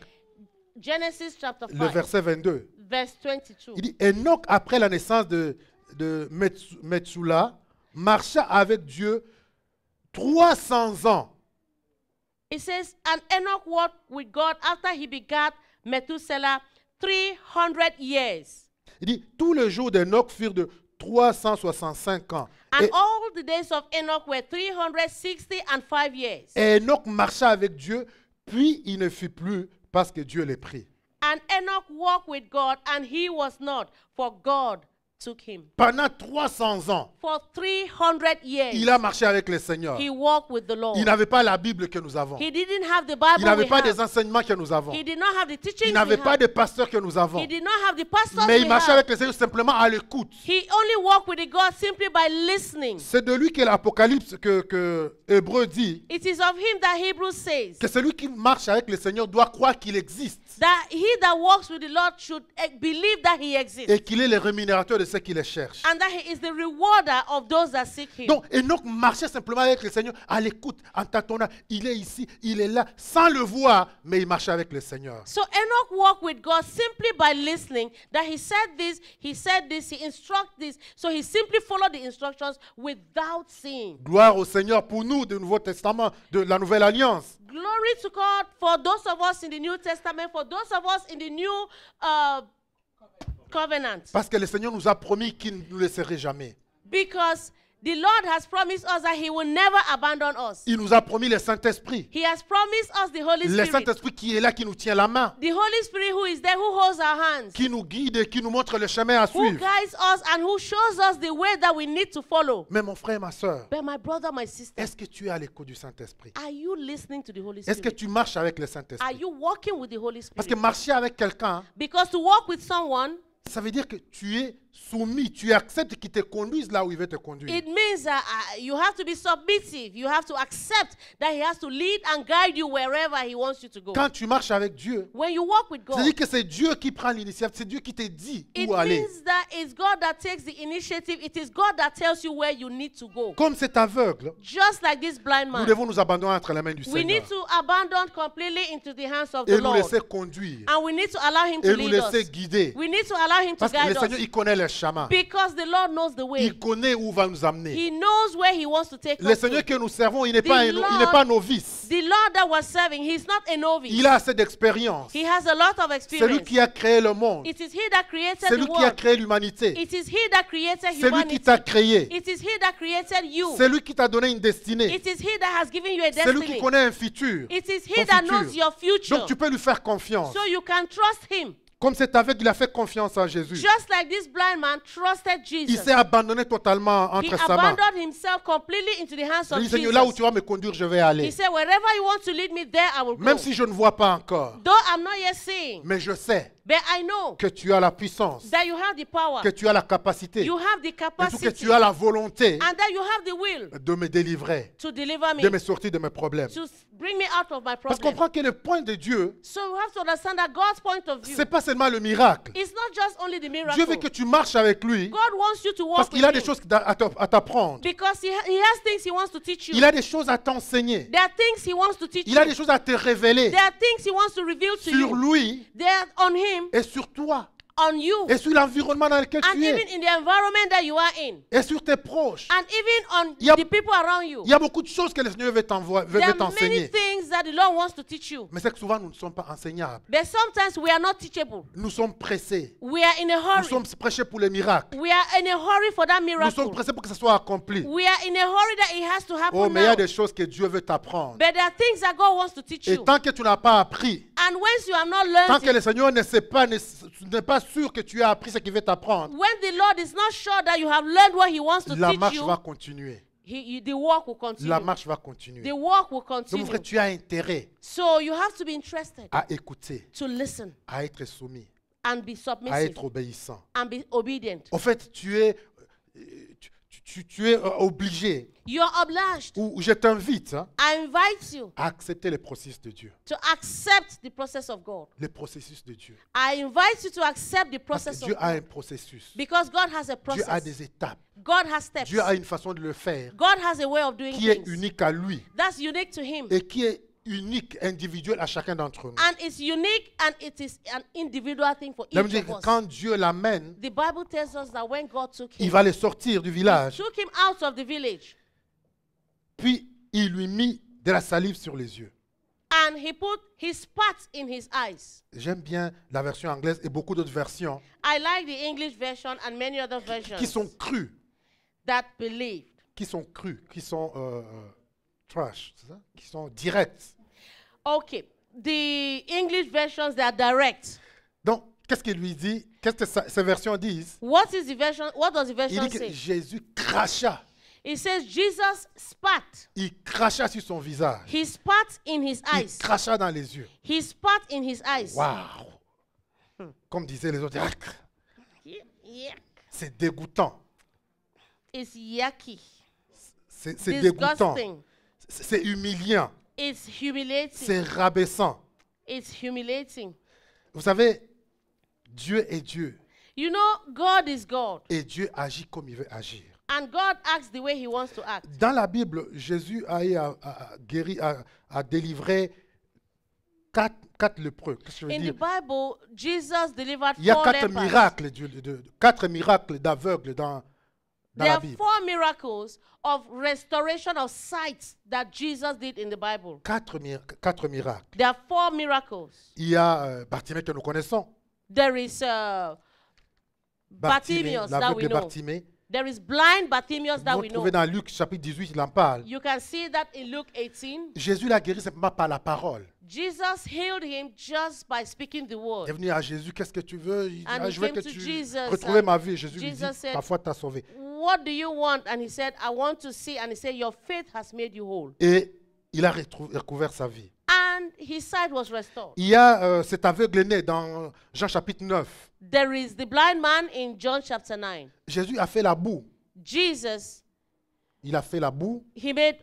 B: Genesis chapter
A: le
B: 5,
A: verset 22.
B: verse 22.
A: Il dit, Enoch, après la naissance de Metsula, marcha avec Dieu 300 ans.
B: It says, and Enoch walked with God after he begat Methuselah 300 years.
A: Il dit, tous les jours d'Enoch furent de 365 ans.
B: And
A: Et
B: all the days of Enoch were 365 years.
A: Enoch marcha avec Dieu, puis il ne fut plus parce que Dieu l'ait pris.
B: And Enoch walked with God, and he was not, for God took him.
A: Pendant 300 ans,
B: For 300 years,
A: il a marché avec le Seigneur.
B: he walked with the Lord.
A: Il n'avait pas la Bible que nous avons.
B: He didn't have the
A: Il
B: Bible
A: n'avait
B: we
A: pas
B: have.
A: des enseignements que nous avons.
B: He did not have the teachings
A: Il n'avait
B: we
A: pas
B: have.
A: de pasteurs que nous avons.
B: He did not have the pastors
A: Mais
B: we
A: il marchait
B: have.
A: avec le Seigneur simplement à l'écoute.
B: He only walked with the God simply by listening.
A: C'est de lui que l'Apocalypse, que Hébreu dit,
B: It is of him that Hebrews says
A: que celui qui marche avec le Seigneur doit croire qu'il existe
B: that he that walks with the Lord should believe that he exists
A: et qu'il est le rémunérateur de ceux qui le cherchent.
B: and that he is the rewarder of those that seek him.
A: Donc Enoch marchait simplement avec le Seigneur à l'écoute, en tâtonnant. Il est ici, il est là, sans le voir, mais il marchait avec le Seigneur.
B: So Enoch walked with God simply by listening that he said this, he instructed this. So he simply followed the instructions without seeing.
A: Gloire au Seigneur pour nous du Nouveau Testament, de la Nouvelle Alliance.
B: Glory to God for those of us in the New Testament, for those of us in the new covenant.
A: Parce que le Seigneur nous a promis qu'il ne nous laisserait jamais.
B: Because the Lord has promised us that he will never abandon us.
A: Il nous a promis le Saint-Esprit.
B: He has promised us the Holy
A: Le
B: Spirit.
A: Saint-Esprit qui est là, qui nous tient la main,
B: The Holy Spirit who is there, who holds our hands,
A: qui nous guide et qui nous montre le chemin à
B: who
A: suivre.
B: guides us and who shows us the way that we need to follow.
A: Mais mon frère, ma soeur,
B: But my brother, my sister,
A: est-ce que tu es à l'écoute du Saint-Esprit?
B: are you listening to the Holy
A: Est-ce que
B: Spirit?
A: tu marches avec le
B: Are
A: Saint-Esprit?
B: you walking with the Holy
A: Parce que
B: Spirit?
A: marcher avec quelqu'un,
B: Because to walk with someone,
A: ça veut dire que tu es soumis, tu acceptes qu'il te conduise là où il veut te conduire.
B: it means that you have to be submissive. You have to accept that he has to lead and guide you wherever he wants you to go.
A: Quand tu marches avec Dieu,
B: When you walk with God,
A: c'est-à-dire que c'est Dieu qui prend l'initiative, c'est Dieu qui te dit
B: it
A: où aller.
B: means that it's God that takes the initiative. It is God that tells you where you need to go.
A: Comme cet aveugle,
B: Just like this blind
A: nous
B: man,
A: devons nous abandonner entre les mains du
B: we
A: Seigneur
B: need to abandon completely into the hands of
A: et
B: the
A: nous
B: Lord.
A: laisser conduire
B: And we need to allow him to
A: et nous
B: lead
A: laisser
B: us.
A: guider.
B: We need to allow him to
A: Parce que le
B: guide
A: Seigneur,
B: us.
A: il connaît le chemin.
B: Because the Lord knows the way.
A: Il connaît où va nous amener.
B: He knows where he wants to take
A: Le
B: us
A: Seigneur
B: to.
A: que nous servons, il n'est
B: The
A: pas, il n'est pas
B: Lord-
A: novice.
B: The Lord that was serving, he's not a novice.
A: Il a assez d'expérience.
B: He has a lot of
A: C'est lui
B: experience.
A: qui a créé le monde.
B: It is he that created
A: C'est
B: the
A: lui qui a
B: world.
A: créé l'humanité.
B: It is he that created
A: C'est lui qui
B: humanity.
A: t'a créé.
B: It is he that created you.
A: C'est lui qui t'a donné une destinée.
B: It is he that has given you a
A: C'est lui qui
B: destiny.
A: connaît un futur.
B: It is he
A: Ton
B: that
A: futur.
B: knows your future.
A: Donc tu peux lui faire confiance.
B: So you can trust him.
A: Comme cet aveugle, il a fait confiance en Jésus.
B: Just like this blind man trusted
A: Il
B: Jesus.
A: s'est abandonné totalement
B: He
A: entre sa main.
B: abandoned himself completely into the hands
A: Il
B: of
A: dit, Seigneur, là où
B: Jesus.
A: tu vas me conduire, je vais
B: He
A: aller.
B: said, wherever you want to lead me, there I will
A: Même
B: go.
A: si je ne vois pas encore.
B: Though I'm not yet seeing,
A: Mais je sais
B: but I know
A: que tu as la puissance,
B: that you have the power,
A: que tu as la capacité,
B: you have the
A: et tout que
B: capacity,
A: tu as la volonté
B: and that you have the will
A: de me délivrer,
B: to deliver me,
A: de me sortir de mes problèmes.
B: to bring me out of my
A: Parce qu'on
B: problem.
A: comprend que le point de Dieu,
B: So you have to understand that God's point of view
A: ce n'est pas seulement le miracle.
B: is not just only the
A: Dieu
B: miracle.
A: veut que tu marches avec lui
B: God wants you to
A: parce
B: walk
A: qu'il a
B: with
A: des
B: him
A: choses à t'apprendre.
B: because he has things he wants to teach you.
A: Il a des choses à t'enseigner.
B: There are things he wants to teach
A: Il a des
B: you.
A: choses à te révéler
B: There are things he wants to reveal to
A: sur
B: you.
A: lui
B: They are on him,
A: et sur toi
B: on you,
A: et sur l'environnement dans lequel
B: and
A: tu
B: even
A: es
B: in the environment that you are in,
A: et sur tes proches.
B: and even on
A: Il y a-
B: the people around you.
A: Il y a beaucoup de choses que le Seigneur veut
B: There are many
A: t'enseigner.
B: things that the Lord wants to teach you.
A: Mais c'est que souvent nous ne sommes pas enseignables.
B: But sometimes we are not teachable.
A: Nous sommes pressés.
B: We are in a
A: Nous
B: hurry.
A: sommes prêchés pour les miracles.
B: We are in a hurry for that
A: Nous sommes
B: miracle.
A: pressés pour que ça soit accompli.
B: We are in a hurry that it has to happen
A: Oh, mais il y a
B: now.
A: des choses que Dieu veut t'apprendre.
B: But there are things that God wants to teach
A: Et
B: you.
A: tant que tu n'as pas appris,
B: And once you have not
A: tant
B: learned
A: que
B: it,
A: le Seigneur ne sait pas, n'est pas sûr que tu as appris ce qu'il veut t'apprendre,
B: when the Lord is not sure that you have learned what He wants to
A: la
B: teach
A: marche
B: you,
A: va continuer.
B: the walk will continue.
A: La marche va continuer.
B: The walk will
A: Donc, mon
B: continue.
A: frère, tu as intérêt
B: So you have to be interested
A: à écouter,
B: to listen
A: à être soumis,
B: and be
A: à
B: submissive
A: être obéissant.
B: and be obedient.
A: En fait, tu es obligé,
B: You are obliged.
A: ou je t'invite
B: I invite you
A: à accepter le processus de Dieu.
B: to accept the process of God.
A: Le processus de Dieu.
B: I invite you to accept the
A: Parce
B: process
A: que
B: of
A: Dieu a
B: God.
A: un processus.
B: Because God has a
A: Dieu a
B: process.
A: des étapes.
B: God has steps.
A: Dieu a une façon de le faire
B: God has a way of doing
A: qui est
B: things.
A: unique à lui
B: That's unique to Him.
A: et qui est unique, individuel à chacun d'entre nous.
B: And it's unique and it is an individual thing for
A: Ça veut
B: each
A: dire
B: of
A: que
B: us.
A: quand Dieu l'amène,
B: The Bible tells us that when God took
A: il
B: him,
A: va le sortir du village,
B: took him out of the village,
A: puis il lui mit de la salive sur les yeux.
B: and he put his spat in his eyes.
A: J'aime bien la version anglaise et beaucoup d'autres versions
B: I like the English version and many other
A: qui
B: versions
A: sont crues,
B: that believed.
A: qui sont trash, c'est ça? Qui sont directes.
B: Okay, the English versions they are direct.
A: Donc, qu'est-ce qu'il lui dit? Qu'est-ce que ces versions disent?
B: What is the version? What does the
A: Il
B: version
A: dit que
B: say?
A: Jésus cracha.
B: It says Jesus spat.
A: Il cracha sur son visage.
B: He spat in his
A: Il
B: eyes.
A: cracha dans les yeux.
B: He spat in his eyes.
A: Waouh! Comme disaient les autres,
B: Yeah.
A: c'est dégoûtant.
B: It's yucky.
A: C'est dégoûtant.
B: Disgusting.
A: C'est humiliant.
B: It's humiliating.
A: C'est rabaissant.
B: It's humiliating.
A: Vous savez, Dieu est Dieu.
B: You know, God is God.
A: Et Dieu agit comme il veut agir.
B: And God acts the way He wants to act.
A: Dans la Bible, Jésus a guéri, a délivré quatre lépreux. Qu'est-ce que je veux
B: In the
A: dire?
B: Bible, Jesus delivered
A: Il y a
B: 4
A: quatre
B: lepers.
A: miracles, quatre miracles d'aveugles dans
B: There
A: la
B: are
A: Bible.
B: 4 miracles of restoration of sight that Jesus did in the Bible.
A: Quatre miracles.
B: There are 4 miracles.
A: Il y a Bartimée que nous connaissons.
B: There is
A: Bartimée,
B: Bartimaeus that we
A: l'aveugle
B: know.
A: Bartimée.
B: There is blind Bartimaeus that
A: Vous
B: we know.
A: trouvez dans Luc chapitre 18, il en parle.
B: You can see that in Luke 18.
A: Jésus l'a guéri simplement par la parole.
B: Jesus healed him just by speaking the
A: Il est
B: word.
A: venu à Jésus, qu'est-ce que tu veux? Il dit,
B: And he
A: je veux
B: came
A: que
B: to
A: tu
B: Jesus
A: retrouves
B: and
A: ma vie. Jésus lui dit,
B: Jesus said,
A: ta foi t'a sauvé.
B: What do you want? And he said, I want to see. And he said, your faith has made you whole.
A: Et il a recouvert sa vie.
B: And his sight was restored.
A: Il y a cet aveugle né dans Jean chapitre 9.
B: There is the blind man in John chapter 9.
A: Jésus a fait la boue.
B: Jesus,
A: Il a fait la boue
B: he made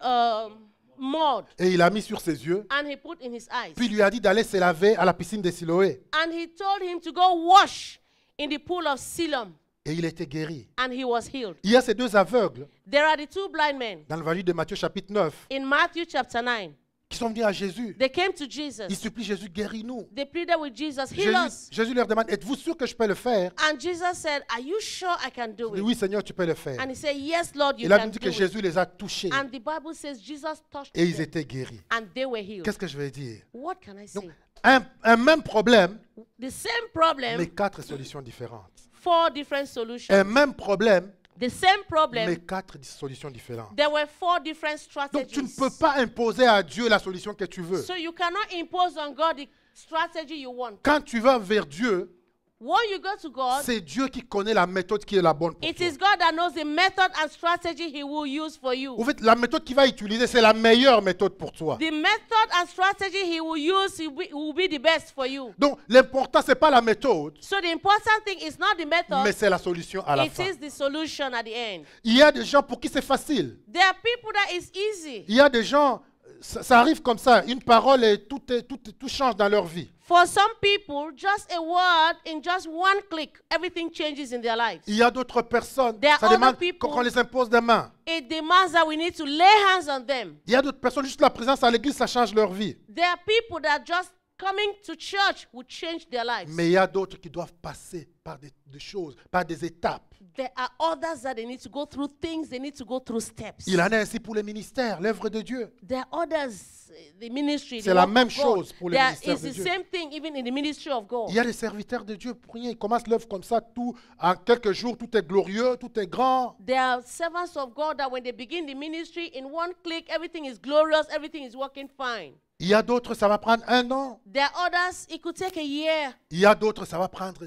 B: mud
A: et il a mis sur ses yeux.
B: and he put in his eyes.
A: Puis il lui a dit d'aller se laver à la piscine de Siloé.
B: And he told him to go wash in the pool of Siloam.
A: Et il était guéri.
B: And he was healed.
A: Il y a ces deux aveugles
B: There are the 2 blind men
A: dans l'évangile de Matthieu chapitre 9
B: in Matthew chapter 9.
A: qui sont venus à Jésus.
B: They came to
A: Ils
B: Jesus.
A: supplient Jésus, guéris-nous.
B: They pleaded with Jesus, heal us.
A: Jésus leur demande, êtes-vous sûr que je peux le faire?
B: And Jesus said, are you sure I can do
A: Il dit,
B: it?
A: oui Seigneur, tu peux le faire.
B: And he said, yes, Lord, you
A: Il a
B: can
A: dit
B: do
A: que
B: it.
A: Jésus les a touchés
B: And the Bible says Jesus touched
A: et ils
B: them
A: étaient guéris.
B: and they were healed.
A: Qu'est-ce que je veux dire?
B: What can I say?
A: Donc, un même problème,
B: The same problem,
A: mais 4 solutions différentes.
B: 4 different solutions.
A: Un même problème,
B: The same problem,
A: mais 4 solutions différentes.
B: there were 4 different
A: Donc tu ne
B: strategies.
A: peux pas imposer à Dieu la solution que tu veux.
B: So you cannot impose on God the strategy you want.
A: Quand tu vas vers Dieu,
B: When you go to God,
A: c'est Dieu qui connaît la méthode qui est la bonne pour
B: it
A: toi.
B: is God that knows the method and strategy He will use for you.
A: En fait, la méthode qu'il va utiliser, c'est la meilleure méthode pour toi.
B: The method and strategy He will use will be the best for you.
A: Donc, l'important, c'est pas la méthode,
B: So the important thing is not the
A: mais
B: method,
A: c'est la solution à la
B: it
A: fin.
B: is the solution at the end.
A: Il y a des gens pour qui c'est facile.
B: There are people that is easy.
A: Il y a des gens, ça arrive comme ça, une parole et tout change dans leur vie.
B: For some people, just a word, in just one click, everything changes in their lives.
A: Il y a d'autres personnes,
B: There are
A: ça demande
B: other people-
A: qu'on les impose des mains.
B: It demands that we need to lay hands on them.
A: Il y a d'autres personnes, juste la présence à l'église, ça change leur vie.
B: There are people that just coming to church will change their lives.
A: Mais il y a d'autres qui doivent passer par des choses, par des étapes.
B: There are others that they need to go through things, they need to go through steps.
A: Il en est ainsi pour les ministères, l'œuvre de Dieu.
B: There are others, the ministry,
A: C'est
B: the
A: la
B: work
A: même
B: of God.
A: chose pour les
B: There
A: ministères
B: is
A: de
B: the
A: Dieu.
B: same thing even in the ministry of God.
A: Il y a des serviteurs de Dieu pour rien. Ils commencent l'œuvre comme ça, tout en quelques jours, tout est glorieux, tout est grand.
B: There are servants of God that when they begin the ministry, in one click, everything is glorious, everything is working fine.
A: Il y a d'autres, ça va prendre 1 an.
B: There are others, it could take a year.
A: Il y a d'autres, ça va prendre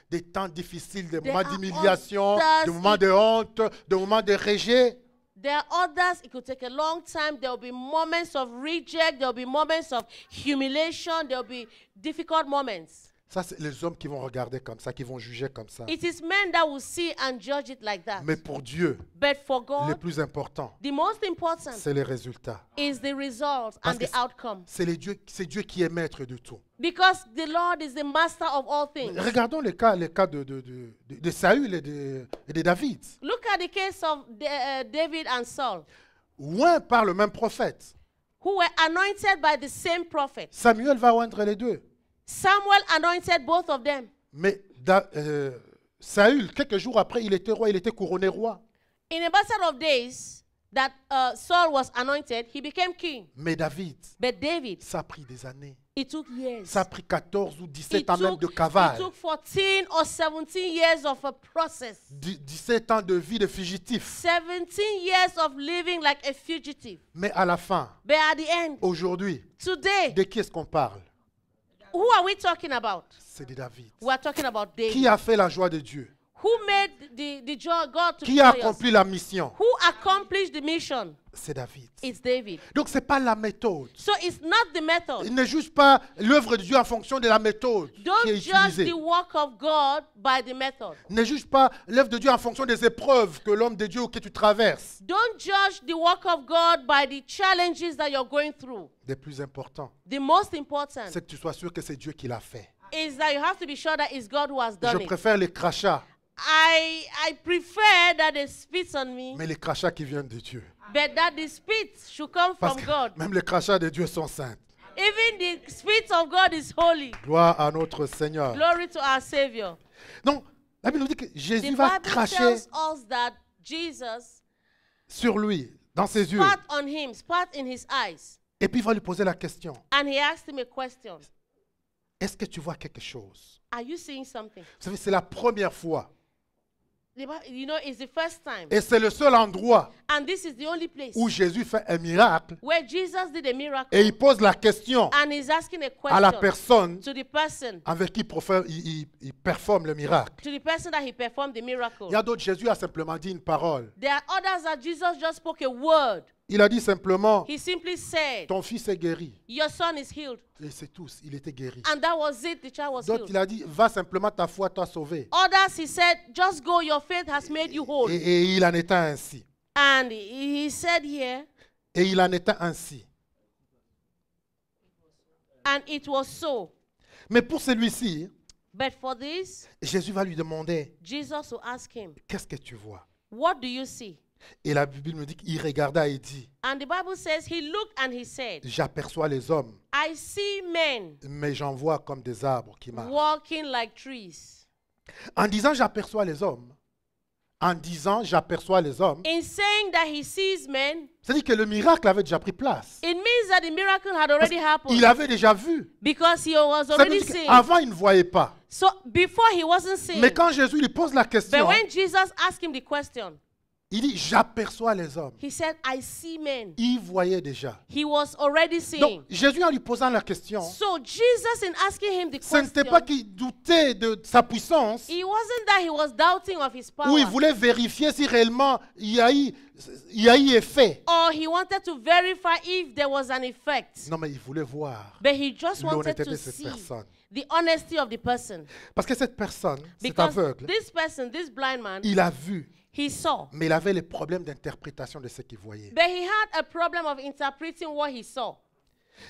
A: des temps difficiles, des
B: There
A: moments
B: are
A: d'humiliation,
B: others,
A: des moments de honte, des moments de rejet.
B: There are others, it could take a long time. There will be moments of reject. There will be moments of humiliation. There will be difficult moments.
A: Ça, c'est les hommes qui vont regarder comme ça, qui vont juger comme ça.
B: It is men that will see and judge it like that.
A: Mais pour Dieu,
B: But for
A: le
B: God,
A: plus important,
B: the most important
A: c'est les résultats.
B: is the result
A: Parce
B: and
A: que
B: the outcome.
A: c'est Dieu qui est maître de tout.
B: Because the Lord is the master of all things.
A: Regardons les cas de Saül et de David.
B: Look at the case of David and Saul,
A: Oint par le même prophète.
B: who were anointed by the same prophet.
A: Samuel va oindre les deux.
B: Samuel anointed both of them.
A: Mais Saül, quelques jours après, il était roi, il était couronné roi.
B: In a matter of days that Saul was anointed, he became king.
A: Mais David,
B: But David,
A: ça a pris des années.
B: it took years.
A: Ça a pris 14 ou 17
B: It
A: ans même de
B: took
A: cavale.
B: 14 or 17 years of a process.
A: 17 ans de vie de fugitif.
B: 17 years of living like a fugitive.
A: Mais à la fin,
B: But at the end,
A: aujourd'hui,
B: today,
A: de qui est-ce qu'on parle?
B: who are we talking about?
A: C'est de David.
B: We are talking about
A: Qui
B: David.
A: a fait la joie de Dieu?
B: Who made the joy of God to be
A: Qui a
B: joyous?
A: accompli la mission?
B: Who accomplished the mission?
A: C'est David.
B: It's David.
A: Donc ce n'est pas la méthode.
B: So it's not the method.
A: Il ne juge pas l'œuvre de Dieu en fonction de la méthode qui
B: Don't
A: est
B: judge
A: utilisée.
B: the work of God by the method.
A: Ne juge pas l'œuvre de Dieu en fonction des épreuves que l'homme de Dieu ou que tu traverses.
B: Don't judge the work of God by the challenges that you're going through.
A: Le plus important,
B: The most important
A: c'est que tu sois sûr que c'est Dieu qui l'a fait.
B: is that you have to be sure that it's God who has
A: Je
B: done it.
A: préfère les crachats,
B: I prefer that they spit on me,
A: mais les crachats qui viennent de Dieu.
B: but that the spit should come
A: Parce
B: from
A: que
B: God.
A: même les crachats de Dieu sont saints.
B: Even the spit of God is holy.
A: Gloire à notre Seigneur.
B: Glory to our Savior.
A: Donc, la Bible nous dit que
B: The
A: Jésus va
B: Bible
A: cracher
B: tells us that Jesus
A: sur lui, dans ses yeux,
B: spat on him, spat in his eyes,
A: et puis il va lui poser la question.
B: and he asked him a question.
A: Est-ce que tu vois quelque chose?
B: Are you seeing something?
A: Vous savez, c'est la première fois.
B: You know, it's the first time.
A: Et c'est le seul endroit
B: And this is the only place
A: où Jésus fait un miracle
B: where Jesus did a miracle.
A: et il pose la question
B: And he's asking a
A: à la
B: question
A: personne
B: to the person,
A: avec qui il performe le miracle.
B: to the person that he performed the miracle.
A: Il y a d'autres, Jésus a simplement dit une parole.
B: There are others that Jesus just spoke a word.
A: Il a dit simplement,
B: He simply said,
A: ton fils est guéri.
B: your son is healed.
A: Et c'est tout, il était guéri.
B: And that was it, the child was
A: D'autres,
B: healed.
A: il a dit, va simplement, ta foi t'a sauvé.
B: Others, he said, just go, your faith has made you whole.
A: Et il en était ainsi.
B: And he said here,
A: Et il en était ainsi.
B: and it was so.
A: Mais pour celui-ci,
B: But for this,
A: Jésus va lui demander,
B: Jesus will ask him,
A: qu'est-ce que tu vois?
B: what do you see?
A: Et la Bible nous dit qu'il regarda et dit,
B: And the Bible says, he looked and he said,
A: j'aperçois les hommes,
B: I see men
A: mais j'en vois comme des arbres qui marchent.
B: walking like trees.
A: En disant j'aperçois les hommes,
B: In saying that he sees men,
A: c'est-à-dire que le miracle avait déjà pris place.
B: it means that the miracle had already happened.
A: Il avait déjà vu.
B: Because he was
A: Ça veut
B: already
A: dire
B: seeing.
A: qu'avant, il ne voyait pas.
B: So before he wasn't seeing.
A: Mais quand Jésus lui pose la question,
B: But when Jesus asked him the question,
A: Il dit, j'aperçois les hommes.
B: He said, I see men.
A: Il voyait déjà.
B: He was already seeing.
A: Donc, Jésus, en lui posant la question,
B: So Jesus, in asking him the
A: ce n'était pas
B: question,
A: qu'il doutait de sa puissance,
B: it wasn't that he was doubting of his
A: ou il
B: power,
A: voulait vérifier si réellement il y a eu effet.
B: or he wanted to verify if there was an effect.
A: Non, mais il voulait voir
B: But he just wanted
A: l'honnêteté
B: to
A: de cette
B: see
A: personne.
B: the honesty of the person.
A: Parce que cette personne, cet
B: Because
A: aveugle,
B: this person, this blind man,
A: il a vu,
B: he saw.
A: mais il avait les problèmes d'interprétation de ce qu'il voyait.
B: But he had a problem of interpreting what he saw.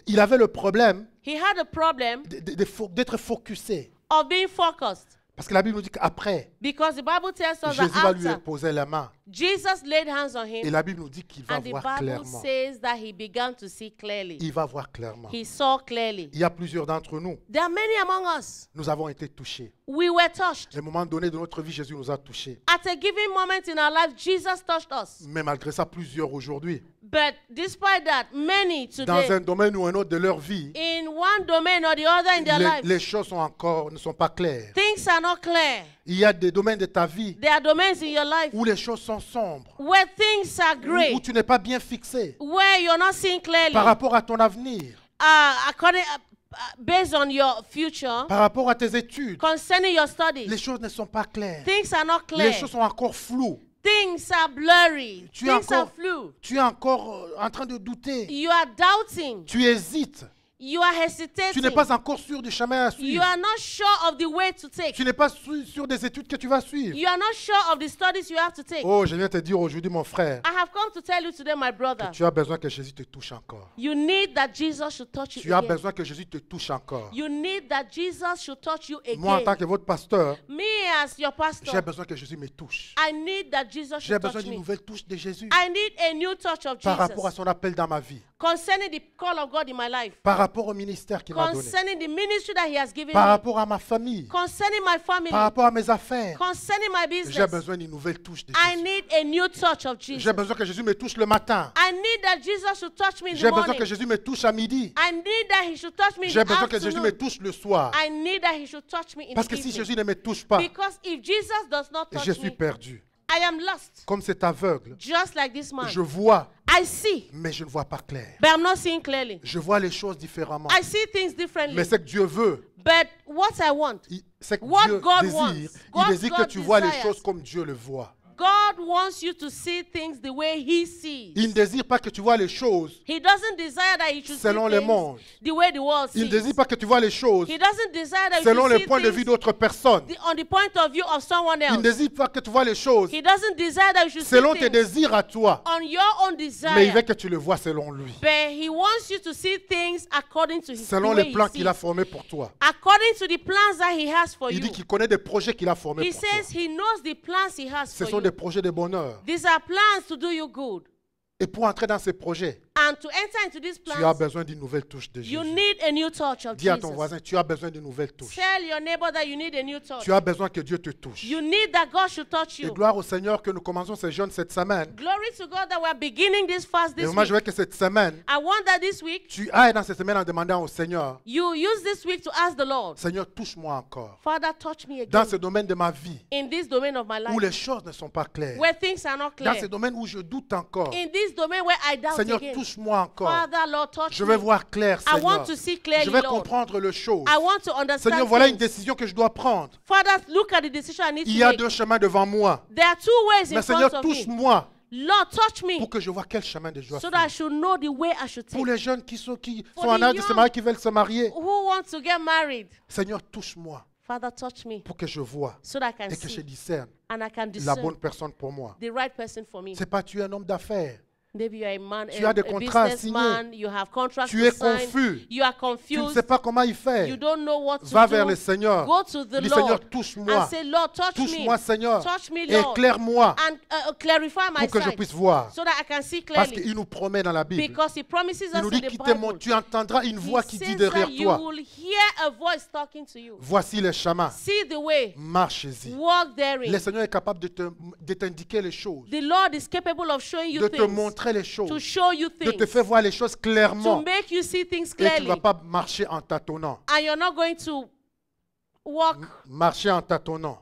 A: Il avait le problème
B: He had a problem
A: d'être focusé.
B: of being focused.
A: Parce que la Bible nous dit qu'après,
B: Because the Bible tells us
A: Jésus
B: that
A: va lui
B: after
A: poser la main.
B: Jesus laid hands on
A: Et
B: him,
A: la Bible nous dit qu'il va
B: and the
A: voir
B: Bible
A: clairement.
B: says that he began to see clearly.
A: Il va voir clairement.
B: He saw clearly.
A: Il y a plusieurs d'entre nous.
B: There are many among us.
A: Nous avons été touchés.
B: We were touched.
A: À un moment donné de notre vie, Jésus nous a touchés.
B: At a given moment in our life, Jesus touched us.
A: Mais malgré ça, plusieurs aujourd'hui,
B: But despite that, many
A: dans un
B: today,
A: domaine ou un autre de leur vie,
B: in one domain or the other in their life,
A: les choses ne sont pas claires.
B: things are not clear.
A: Il y a des domaines de ta vie
B: There are domains in your life
A: où les choses sont sombres,
B: where things are
A: où
B: gray,
A: tu n'es pas bien fixé
B: where you're not seeing clearly,
A: par rapport à ton avenir,
B: based on your future,
A: par rapport à tes études.
B: concerning your
A: Les
B: studies.
A: choses ne sont pas claires.
B: Things are not
A: Les
B: clear.
A: choses sont encore floues.
B: Things are blurry.
A: Tu es
B: Things are
A: encore,
B: flu.
A: tu es encore en train de douter.
B: You are doubting.
A: Tu hésites.
B: You are
A: Tu n'es
B: hesitating.
A: pas encore sûr du chemin à
B: You
A: suivre.
B: are not sure of the way to take.
A: Tu n'es pas sûr des études que tu vas suivre.
B: You are not sure of the studies you have to take.
A: Oh, je viens te dire aujourd'hui, mon frère,
B: I have come to tell you today, my brother,
A: tu as besoin que Jésus te touche encore.
B: you need that Jesus should touch you
A: Tu as
B: again.
A: besoin que Jésus te touche encore.
B: You need that Jesus should touch you
A: Moi, en tant
B: again.
A: que votre pasteur,
B: Me as your
A: j'ai
B: pastor,
A: besoin que Jésus me touche.
B: I need that Jesus
A: J'ai
B: should
A: besoin
B: touch
A: d'une
B: me.
A: nouvelle touche de Jésus
B: I need a new touch of
A: par rapport à
B: Jesus
A: son appel dans ma vie,
B: concerning the call of God in my life,
A: par rapport au ministère qu'il m'a donné,
B: concerning the ministry that He has given
A: par
B: me,
A: rapport à ma famille,
B: concerning my family,
A: par rapport à mes affaires.
B: concerning my
A: J'ai
B: business.
A: besoin d'une nouvelle touche de
B: I
A: Jésus.
B: need a new touch of
A: J'ai
B: Jesus.
A: besoin que Jésus me touche le matin.
B: I need that Jesus should touch me in
A: J'ai
B: the
A: besoin
B: morning.
A: que Jésus me touche à midi.
B: I need that He should touch me in
A: J'ai
B: the
A: besoin que Jésus me
B: afternoon.
A: touche le soir.
B: I need that He should touch me in
A: Parce
B: the
A: que si
B: evening.
A: Jésus ne me touche pas,
B: Because if Jesus does not
A: je
B: touch
A: suis
B: me,
A: perdu.
B: I am lost.
A: Comme cet aveugle,
B: Just like this man.
A: je vois,
B: I see,
A: mais je ne vois pas clair.
B: but I'm not seeing clearly.
A: Je vois les choses différemment.
B: I see things differently.
A: Mais c'est que Dieu veut.
B: But what I want,
A: C'est que
B: What
A: Dieu
B: God
A: désire.
B: wants.
A: Il désire que
B: God
A: tu vois les
B: desires.
A: choses comme Dieu le voit.
B: God wants you to see things the way He sees.
A: Il ne désire pas que tu vois les choses
B: He doesn't desire that you should
A: selon
B: see
A: le
B: things
A: monde.
B: the way the world
A: Il ne
B: sees.
A: désire pas que tu vois les choses
B: He doesn't desire that you
A: selon
B: should
A: le
B: see
A: point de vue
B: things
A: d'autres personnes.
B: on the point of view of someone
A: Il ne
B: else.
A: désire pas que tu vois les choses
B: He doesn't desire that you should
A: selon
B: see
A: tes
B: things
A: désirs à toi.
B: on your own
A: Mais il
B: desire.
A: veut que tu le vois selon lui.
B: But He wants you to see things according to His
A: Selon
B: the way
A: les plans
B: he
A: qu'il a
B: sees.
A: formés pour toi.
B: According to the plans that He has for
A: Il
B: you.
A: dit qu'il connaît des projets qu'il a formés
B: He
A: pour toi.
B: says He knows the plans He has
A: Ce
B: for
A: sont
B: you.
A: des projets de bonheur.
B: These are plans to do you good.
A: Et pour entrer dans ces projets,
B: And to enter into these
A: tu as
B: plans,
A: besoin d'une nouvelle touche de
B: you
A: Jésus.
B: need a new touch of
A: Dis à ton
B: Jesus.
A: voisin, tu as besoin d'une nouvelle touche.
B: Tell your neighbor that you need a new touch.
A: Tu as besoin que Dieu te touche.
B: You need that God should touch
A: Et
B: you.
A: gloire au Seigneur que nous commençons ces jeûnes cette semaine.
B: Glory to God that we're beginning this fast
A: Et
B: this
A: moi, je
B: week.
A: veux que cette semaine,
B: I want that this week,
A: tu ailles dans cette semaine en demandant au Seigneur,
B: you use this week to ask the Lord,
A: Seigneur, touche-moi encore.
B: Father, touch me
A: Dans
B: again
A: ce domaine de ma vie,
B: in this domain of my
A: où
B: life,
A: les choses ne sont pas claires.
B: where things are not
A: Dans
B: clear.
A: ce domaine où je doute encore.
B: In this domain where I doubt
A: Seigneur,
B: again.
A: touche-moi encore.
B: Father, Lord, touch
A: Je
B: me.
A: vais voir clair,
B: I want
A: Seigneur.
B: to see
A: Je
B: clearly,
A: vais
B: Lord.
A: comprendre les choses.
B: I want to understand
A: Seigneur, voilà une
B: things.
A: décision que je dois prendre.
B: Father, look at the decision I need
A: Il
B: to
A: y a
B: make.
A: deux chemins devant moi.
B: There are two ways in
A: Mais
B: front
A: Seigneur,
B: of me.
A: touche-moi
B: Lord, touch me
A: pour que je vois quel chemin je dois
B: so that I
A: suivre.
B: should know the way I should
A: Pour
B: take.
A: les jeunes qui sont
B: For
A: en
B: the
A: âge de se
B: young.
A: marier, qui veulent se marier.
B: Who wants to get married?
A: Seigneur, touche-moi
B: Father, touch me
A: pour que je vois
B: so that I can
A: et que je
B: see
A: discerne
B: and I can
A: la bonne
B: discern
A: personne pour moi.
B: the right person for me.
A: C'est pas tu es un homme d'affaires.
B: Maybe you are a man,
A: Tu as des contrats à
B: businessman, you have contracts
A: Tu
B: to
A: es
B: sign,
A: confus.
B: you are
A: Tu ne
B: confused,
A: sais pas comment y
B: you
A: faire.
B: don't know what to
A: Va
B: do.
A: vers le Seigneur.
B: Go to the
A: Dis,
B: Lord
A: Seigneur,
B: and
A: touche-moi.
B: say, Lord, touch
A: Touche-moi,
B: me.
A: Seigneur.
B: Touch me, Lord.
A: Éclaire-moi
B: And clarify my
A: pour que je
B: sight
A: puisse voir.
B: so that I can see
A: Parce
B: clearly.
A: qu'il nous promet dans la Bible.
B: Because He promises
A: Il
B: us
A: nous
B: in
A: dit
B: the
A: qu'il
B: Bible.
A: tu entendras une voix
B: He
A: qui
B: says
A: dit
B: that
A: derrière
B: you
A: toi,
B: will hear a voice talking to you.
A: voici les chemins,
B: See the way.
A: marchez-y.
B: Walk therein.
A: Le Seigneur est capable de t'indiquer les choses,
B: The Lord is capable of showing you
A: de te
B: things,
A: montrer les
B: to
A: choses,
B: show you
A: de te
B: things,
A: faire voir les choses
B: to
A: clairement.
B: make you see things
A: Et tu ne
B: clearly.
A: vas pas marcher en tâtonnant.
B: And you're not going to walk.
A: Marcher en tâtonnant.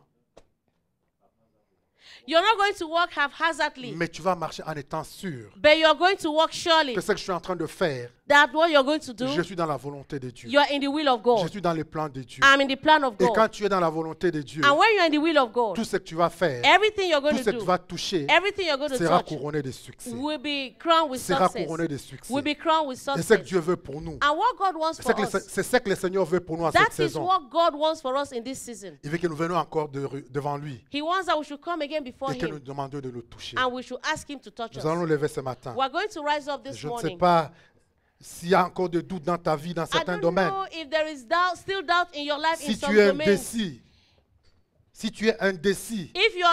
B: You're not going to walk haphazardly,
A: mais tu vas marcher en étant sûr
B: but you're going to walk surely.
A: que ce que je suis en train de faire,
B: That what you're going to do,
A: je suis dans la volonté de Dieu.
B: you are in the will of
A: Je
B: God.
A: suis dans les plans de Dieu.
B: I'm in the plan of
A: Et quand
B: God.
A: tu es dans la volonté de Dieu,
B: And when you're in the will of
A: tout
B: God,
A: ce que tu vas faire,
B: everything you're
A: tout
B: going
A: ce
B: to
A: que tu
B: do,
A: vas toucher,
B: everything you're going to
A: sera
B: touch
A: couronné de succès.
B: will be crowned with
A: Sera
B: success.
A: couronné de succès.
B: Will be crowned with
A: Et c'est ce que
B: success.
A: Dieu veut pour nous.
B: And what God wants for us,
A: C'est ce que le Seigneur veut pour nous en cette
B: that is
A: saison.
B: what God wants for us in this season.
A: Il veut que nous venions encore devant lui
B: He wants that we should come again before
A: et que nous
B: Him
A: demandions de le toucher.
B: and we should ask Him to touch
A: Nous allons
B: us.
A: nous lever ce matin.
B: We're going to rise up this
A: Je ne sais
B: morning.
A: pas s'il y a encore de doutes dans ta vie, dans
B: I
A: certains
B: don't
A: domaines.
B: know if there is doubt, still doubt in your life in
A: Si
B: some
A: tu es
B: domains.
A: indécis, si tu es indécis,
B: If you're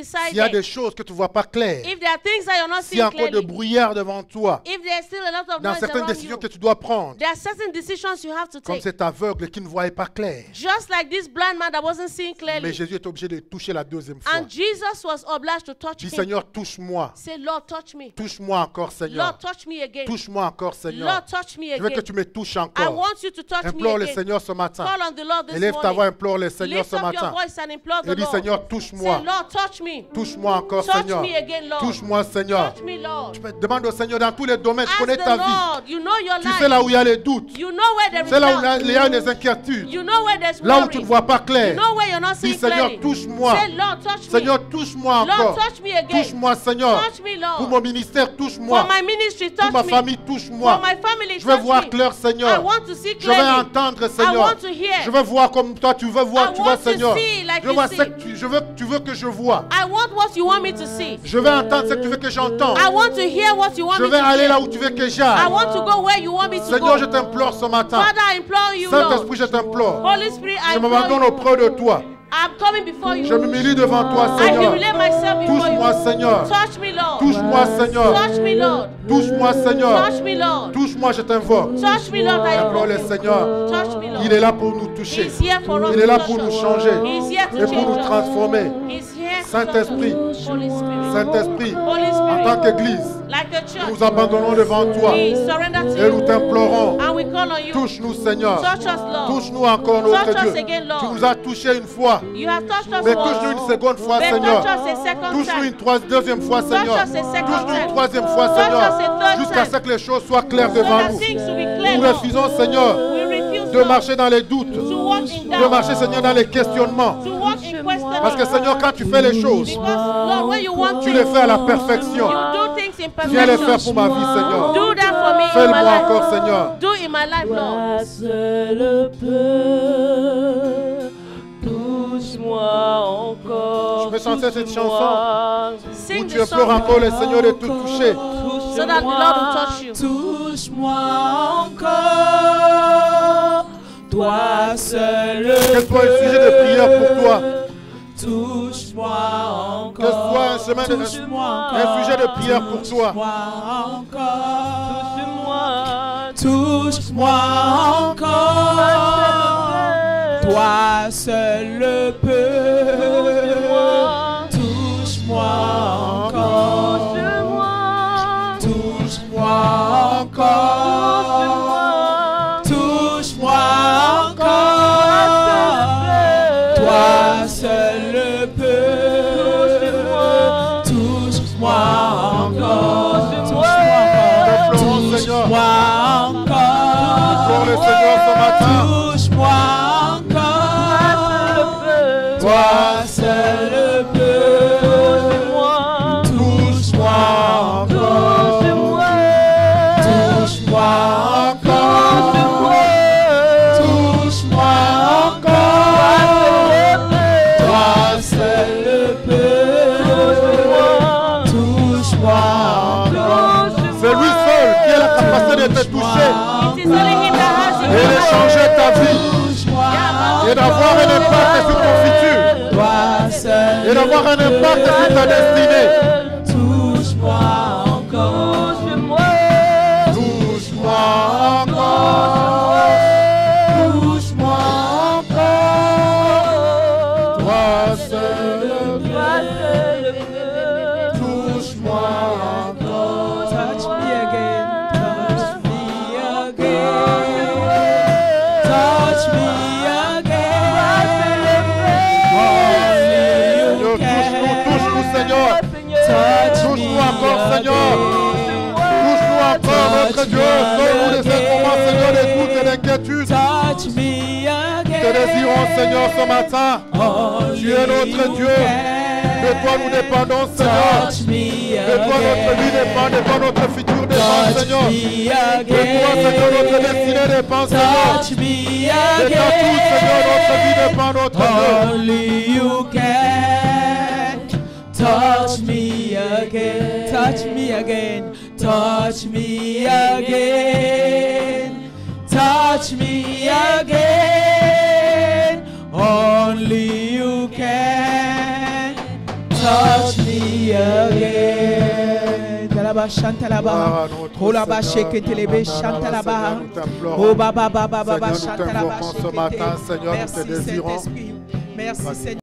A: s'il y a des
B: undecided,
A: choses que tu ne vois pas claires,
B: if there are things that you're not
A: s'il y a
B: seeing
A: encore de
B: clearly,
A: brouillard devant toi,
B: if there's still a lot of
A: dans
B: noise
A: certaines
B: around
A: décisions
B: you,
A: que tu dois prendre,
B: there are certain decisions you have to
A: comme
B: take.
A: cet aveugle qui ne voyait pas clair.
B: Just like this blind man that wasn't seeing
A: Mais
B: clearly.
A: Jésus est obligé de toucher la deuxième fois.
B: And Jesus was obliged to touch
A: Dis
B: him.
A: Seigneur, touche-moi.
B: Say, Lord, touch me.
A: Touche-moi encore, Seigneur.
B: Lord, touch me again.
A: Touche-moi encore, Seigneur.
B: Lord, touch me
A: Je veux que
B: again.
A: tu me touches
B: I
A: encore.
B: want you to touch me
A: Implore le
B: again.
A: Seigneur ce matin.
B: Call on the Lord this
A: Élève ta voix,
B: morning.
A: implore le Seigneur
B: Lift
A: ce
B: up your
A: matin.
B: voice and implore
A: Et
B: the
A: dis
B: Lord.
A: Seigneur,
B: Say,
A: touche-moi.
B: Lord, touch me.
A: Touche-moi encore,
B: Touch
A: Seigneur.
B: me again, Lord.
A: Touche-moi, Seigneur.
B: Touch me, Lord.
A: Demande au Seigneur dans tous les domaines. Tu
B: Ask
A: connais
B: the
A: ta vie.
B: Lord. You know your
A: Tu sais là
B: life.
A: où il y a les doutes.
B: You know where there is
A: C'est là où
B: doubt.
A: il y a des inquiétudes.
B: You know where there's
A: Là où
B: worry.
A: tu ne vois pas
B: You
A: clair.
B: know where you're not
A: Dis
B: seeing
A: Seigneur,
B: clearly.
A: touche-moi.
B: Say, Lord, touch me.
A: Seigneur, touche-moi
B: Lord,
A: encore.
B: touch me again.
A: Touche-moi, Seigneur.
B: Touch me, Lord.
A: Pour mon ministère,
B: For
A: touche-moi.
B: my ministry,
A: Pour
B: touch
A: ma
B: me.
A: famille,
B: For
A: touche-moi.
B: my family,
A: Je veux
B: touch
A: voir
B: me.
A: clair,
B: I
A: Seigneur.
B: want to see
A: Je veux
B: clearly.
A: entendre,
B: I
A: Seigneur.
B: want to hear.
A: Je veux voir comme toi, tu veux voir,
B: I
A: tu vois,
B: want to
A: Seigneur.
B: see like
A: Je veux
B: you
A: voir
B: see.
A: ce que tu veux que je vois.
B: I want what you want me to see.
A: Je veux entendre ce que tu veux que j'entende.
B: I want to hear what you want
A: Je
B: me
A: vais
B: to
A: aller
B: hear.
A: là où tu veux que
B: I
A: j'aille.
B: want to go where you want me to
A: Seigneur, je
B: go.
A: t'implore ce matin.
B: Father, I implore you, Lord.
A: Saint-Esprit, je t'implore.
B: Holy Spirit, I
A: Je
B: implore
A: m'abandonne
B: you.
A: auprès de toi.
B: I'm coming before you.
A: Je m'humilie devant toi,
B: I
A: Seigneur.
B: humiliate myself before
A: Touche-moi,
B: you.
A: Seigneur.
B: Touch me, Lord.
A: Touche-moi, Seigneur.
B: Touch me, Lord.
A: Touche-moi, Seigneur.
B: Touch me, Lord.
A: Touche-moi, je t'invoque.
B: Touch me, Lord. I
A: Implore le
B: implore you.
A: Seigneur.
B: Touch me, Lord.
A: Il est là pour nous toucher.
B: He's here for us
A: Il est là
B: to
A: pour
B: touch
A: nous
B: us.
A: changer
B: He's here to
A: et pour nous
B: change us.
A: transformer.
B: He's here to
A: Saint-Esprit,
B: touch us. Holy Spirit.
A: Saint-Esprit,
B: Holy
A: en tant
B: Spirit.
A: qu'Église,
B: Like the church.
A: nous abandonnons devant toi
B: We surrender to
A: et nous
B: you.
A: t'implorons.
B: And we call on you.
A: Touche-nous, Seigneur.
B: Touch us, Lord.
A: Touche-nous encore,
B: Touch
A: notre
B: us
A: Dieu.
B: again, Lord.
A: Tu nous as touchés une fois,
B: You have touched us
A: mais
B: once.
A: touche-nous une seconde fois,
B: But
A: Seigneur.
B: touch us a second
A: Touche-nous une
B: time.
A: deuxième fois, Seigneur.
B: us a second
A: Touche-nous une
B: time.
A: troisième fois,
B: Touch
A: Seigneur.
B: us a third
A: Jusqu'à
B: time.
A: ce que les choses soient claires
B: So
A: devant
B: that
A: nous.
B: things will be clear,
A: Nous
B: Lord.
A: refusons, Seigneur,
B: We refuse,
A: de
B: Lord,
A: marcher dans les doutes,
B: to walk in
A: de
B: doubt.
A: marcher, Seigneur, dans les questionnements.
B: To walk in questioning.
A: Parce que, Seigneur, quand tu fais les choses,
B: Because, Lord, when you want
A: tu
B: things,
A: les fais à la perfection.
B: you do things in
A: Viens les faire
B: perfection.
A: pour ma vie, Seigneur.
B: Do that for me in my
A: Fais-le-moi
B: life.
A: encore, Seigneur.
B: Do in my life, Lord.
C: Toi seul peux, touche-moi encore.
A: Je peux chanter cette
C: touche-moi.
A: chanson
B: Sing
A: où tu
B: the song
A: implores encore le Seigneur de te toucher.
B: so that the Lord will touch you.
C: Touche-moi encore. Toi seul
A: Que ce soit un sujet de prière pour toi,
C: touche-moi encore.
A: que ce soit un sujet de prière pour toi.
C: Touche-moi encore. Toi seul peux. Touche-moi encore. Touche-moi encore. Touche-moi encore. Toi seul peux. Touche-moi encore.
A: Implorons, Seigneur.
C: Touche-moi
A: Implore le
C: encore.
A: Seigneur ce matin.
C: Touche-moi encore. Toi seul peux. Touche-moi encore. Touche-moi encore. Touche-moi encore. Toi seul peux. Touche-moi encore.
A: C'est lui seul qui a la capacité de te toucher
B: It is only him that has
A: et
B: it.
A: de changer ta vie et d'avoir un impact sur ton futur et d'avoir un impact sur ta destinée.
C: Touche-moi encore.
A: Touche-moi encore. Touche-moi encore. Toi seul. Touche-moi encore.
C: Touch me again. Touch me again. Touch me again.
A: Seigneur, touche-nous, Seigneur. Touche-nous encore, notre Dieu. Sauve-nous de ces moments, Seigneur, de doute et d'inquiétude.
C: Touch me
A: Te
C: again.
A: désirons, Seigneur, ce matin. Tu es notre Dieu. De toi nous dépendons, Seigneur.
C: Touch me
A: De toi notre vie dépend, de toi notre futur dépend,
C: Touch
A: Seigneur.
C: me
A: De toi, Seigneur, notre destinée dépend, Seigneur.
C: Touch me
A: De ta tout, Seigneur, notre vie
C: again.
A: dépend, notre Dieu.
C: Only you can touch me again. Touch me again. Touch me again. Touch me again. Only you can touch me again. Talaba chantalaba.
A: Gloire à notre
C: Oh la ba
A: Seigneur.
C: sheketelebe
A: Seigneur,
C: chantalaba.
A: nous t'implorons.
C: Oh baba baba baba
A: Seigneur, nous
C: chantalaba.
A: t'invoquons ce matin, Seigneur, nous te
C: Merci
A: désirons.
C: Saint-Esprit. Merci Seigneur.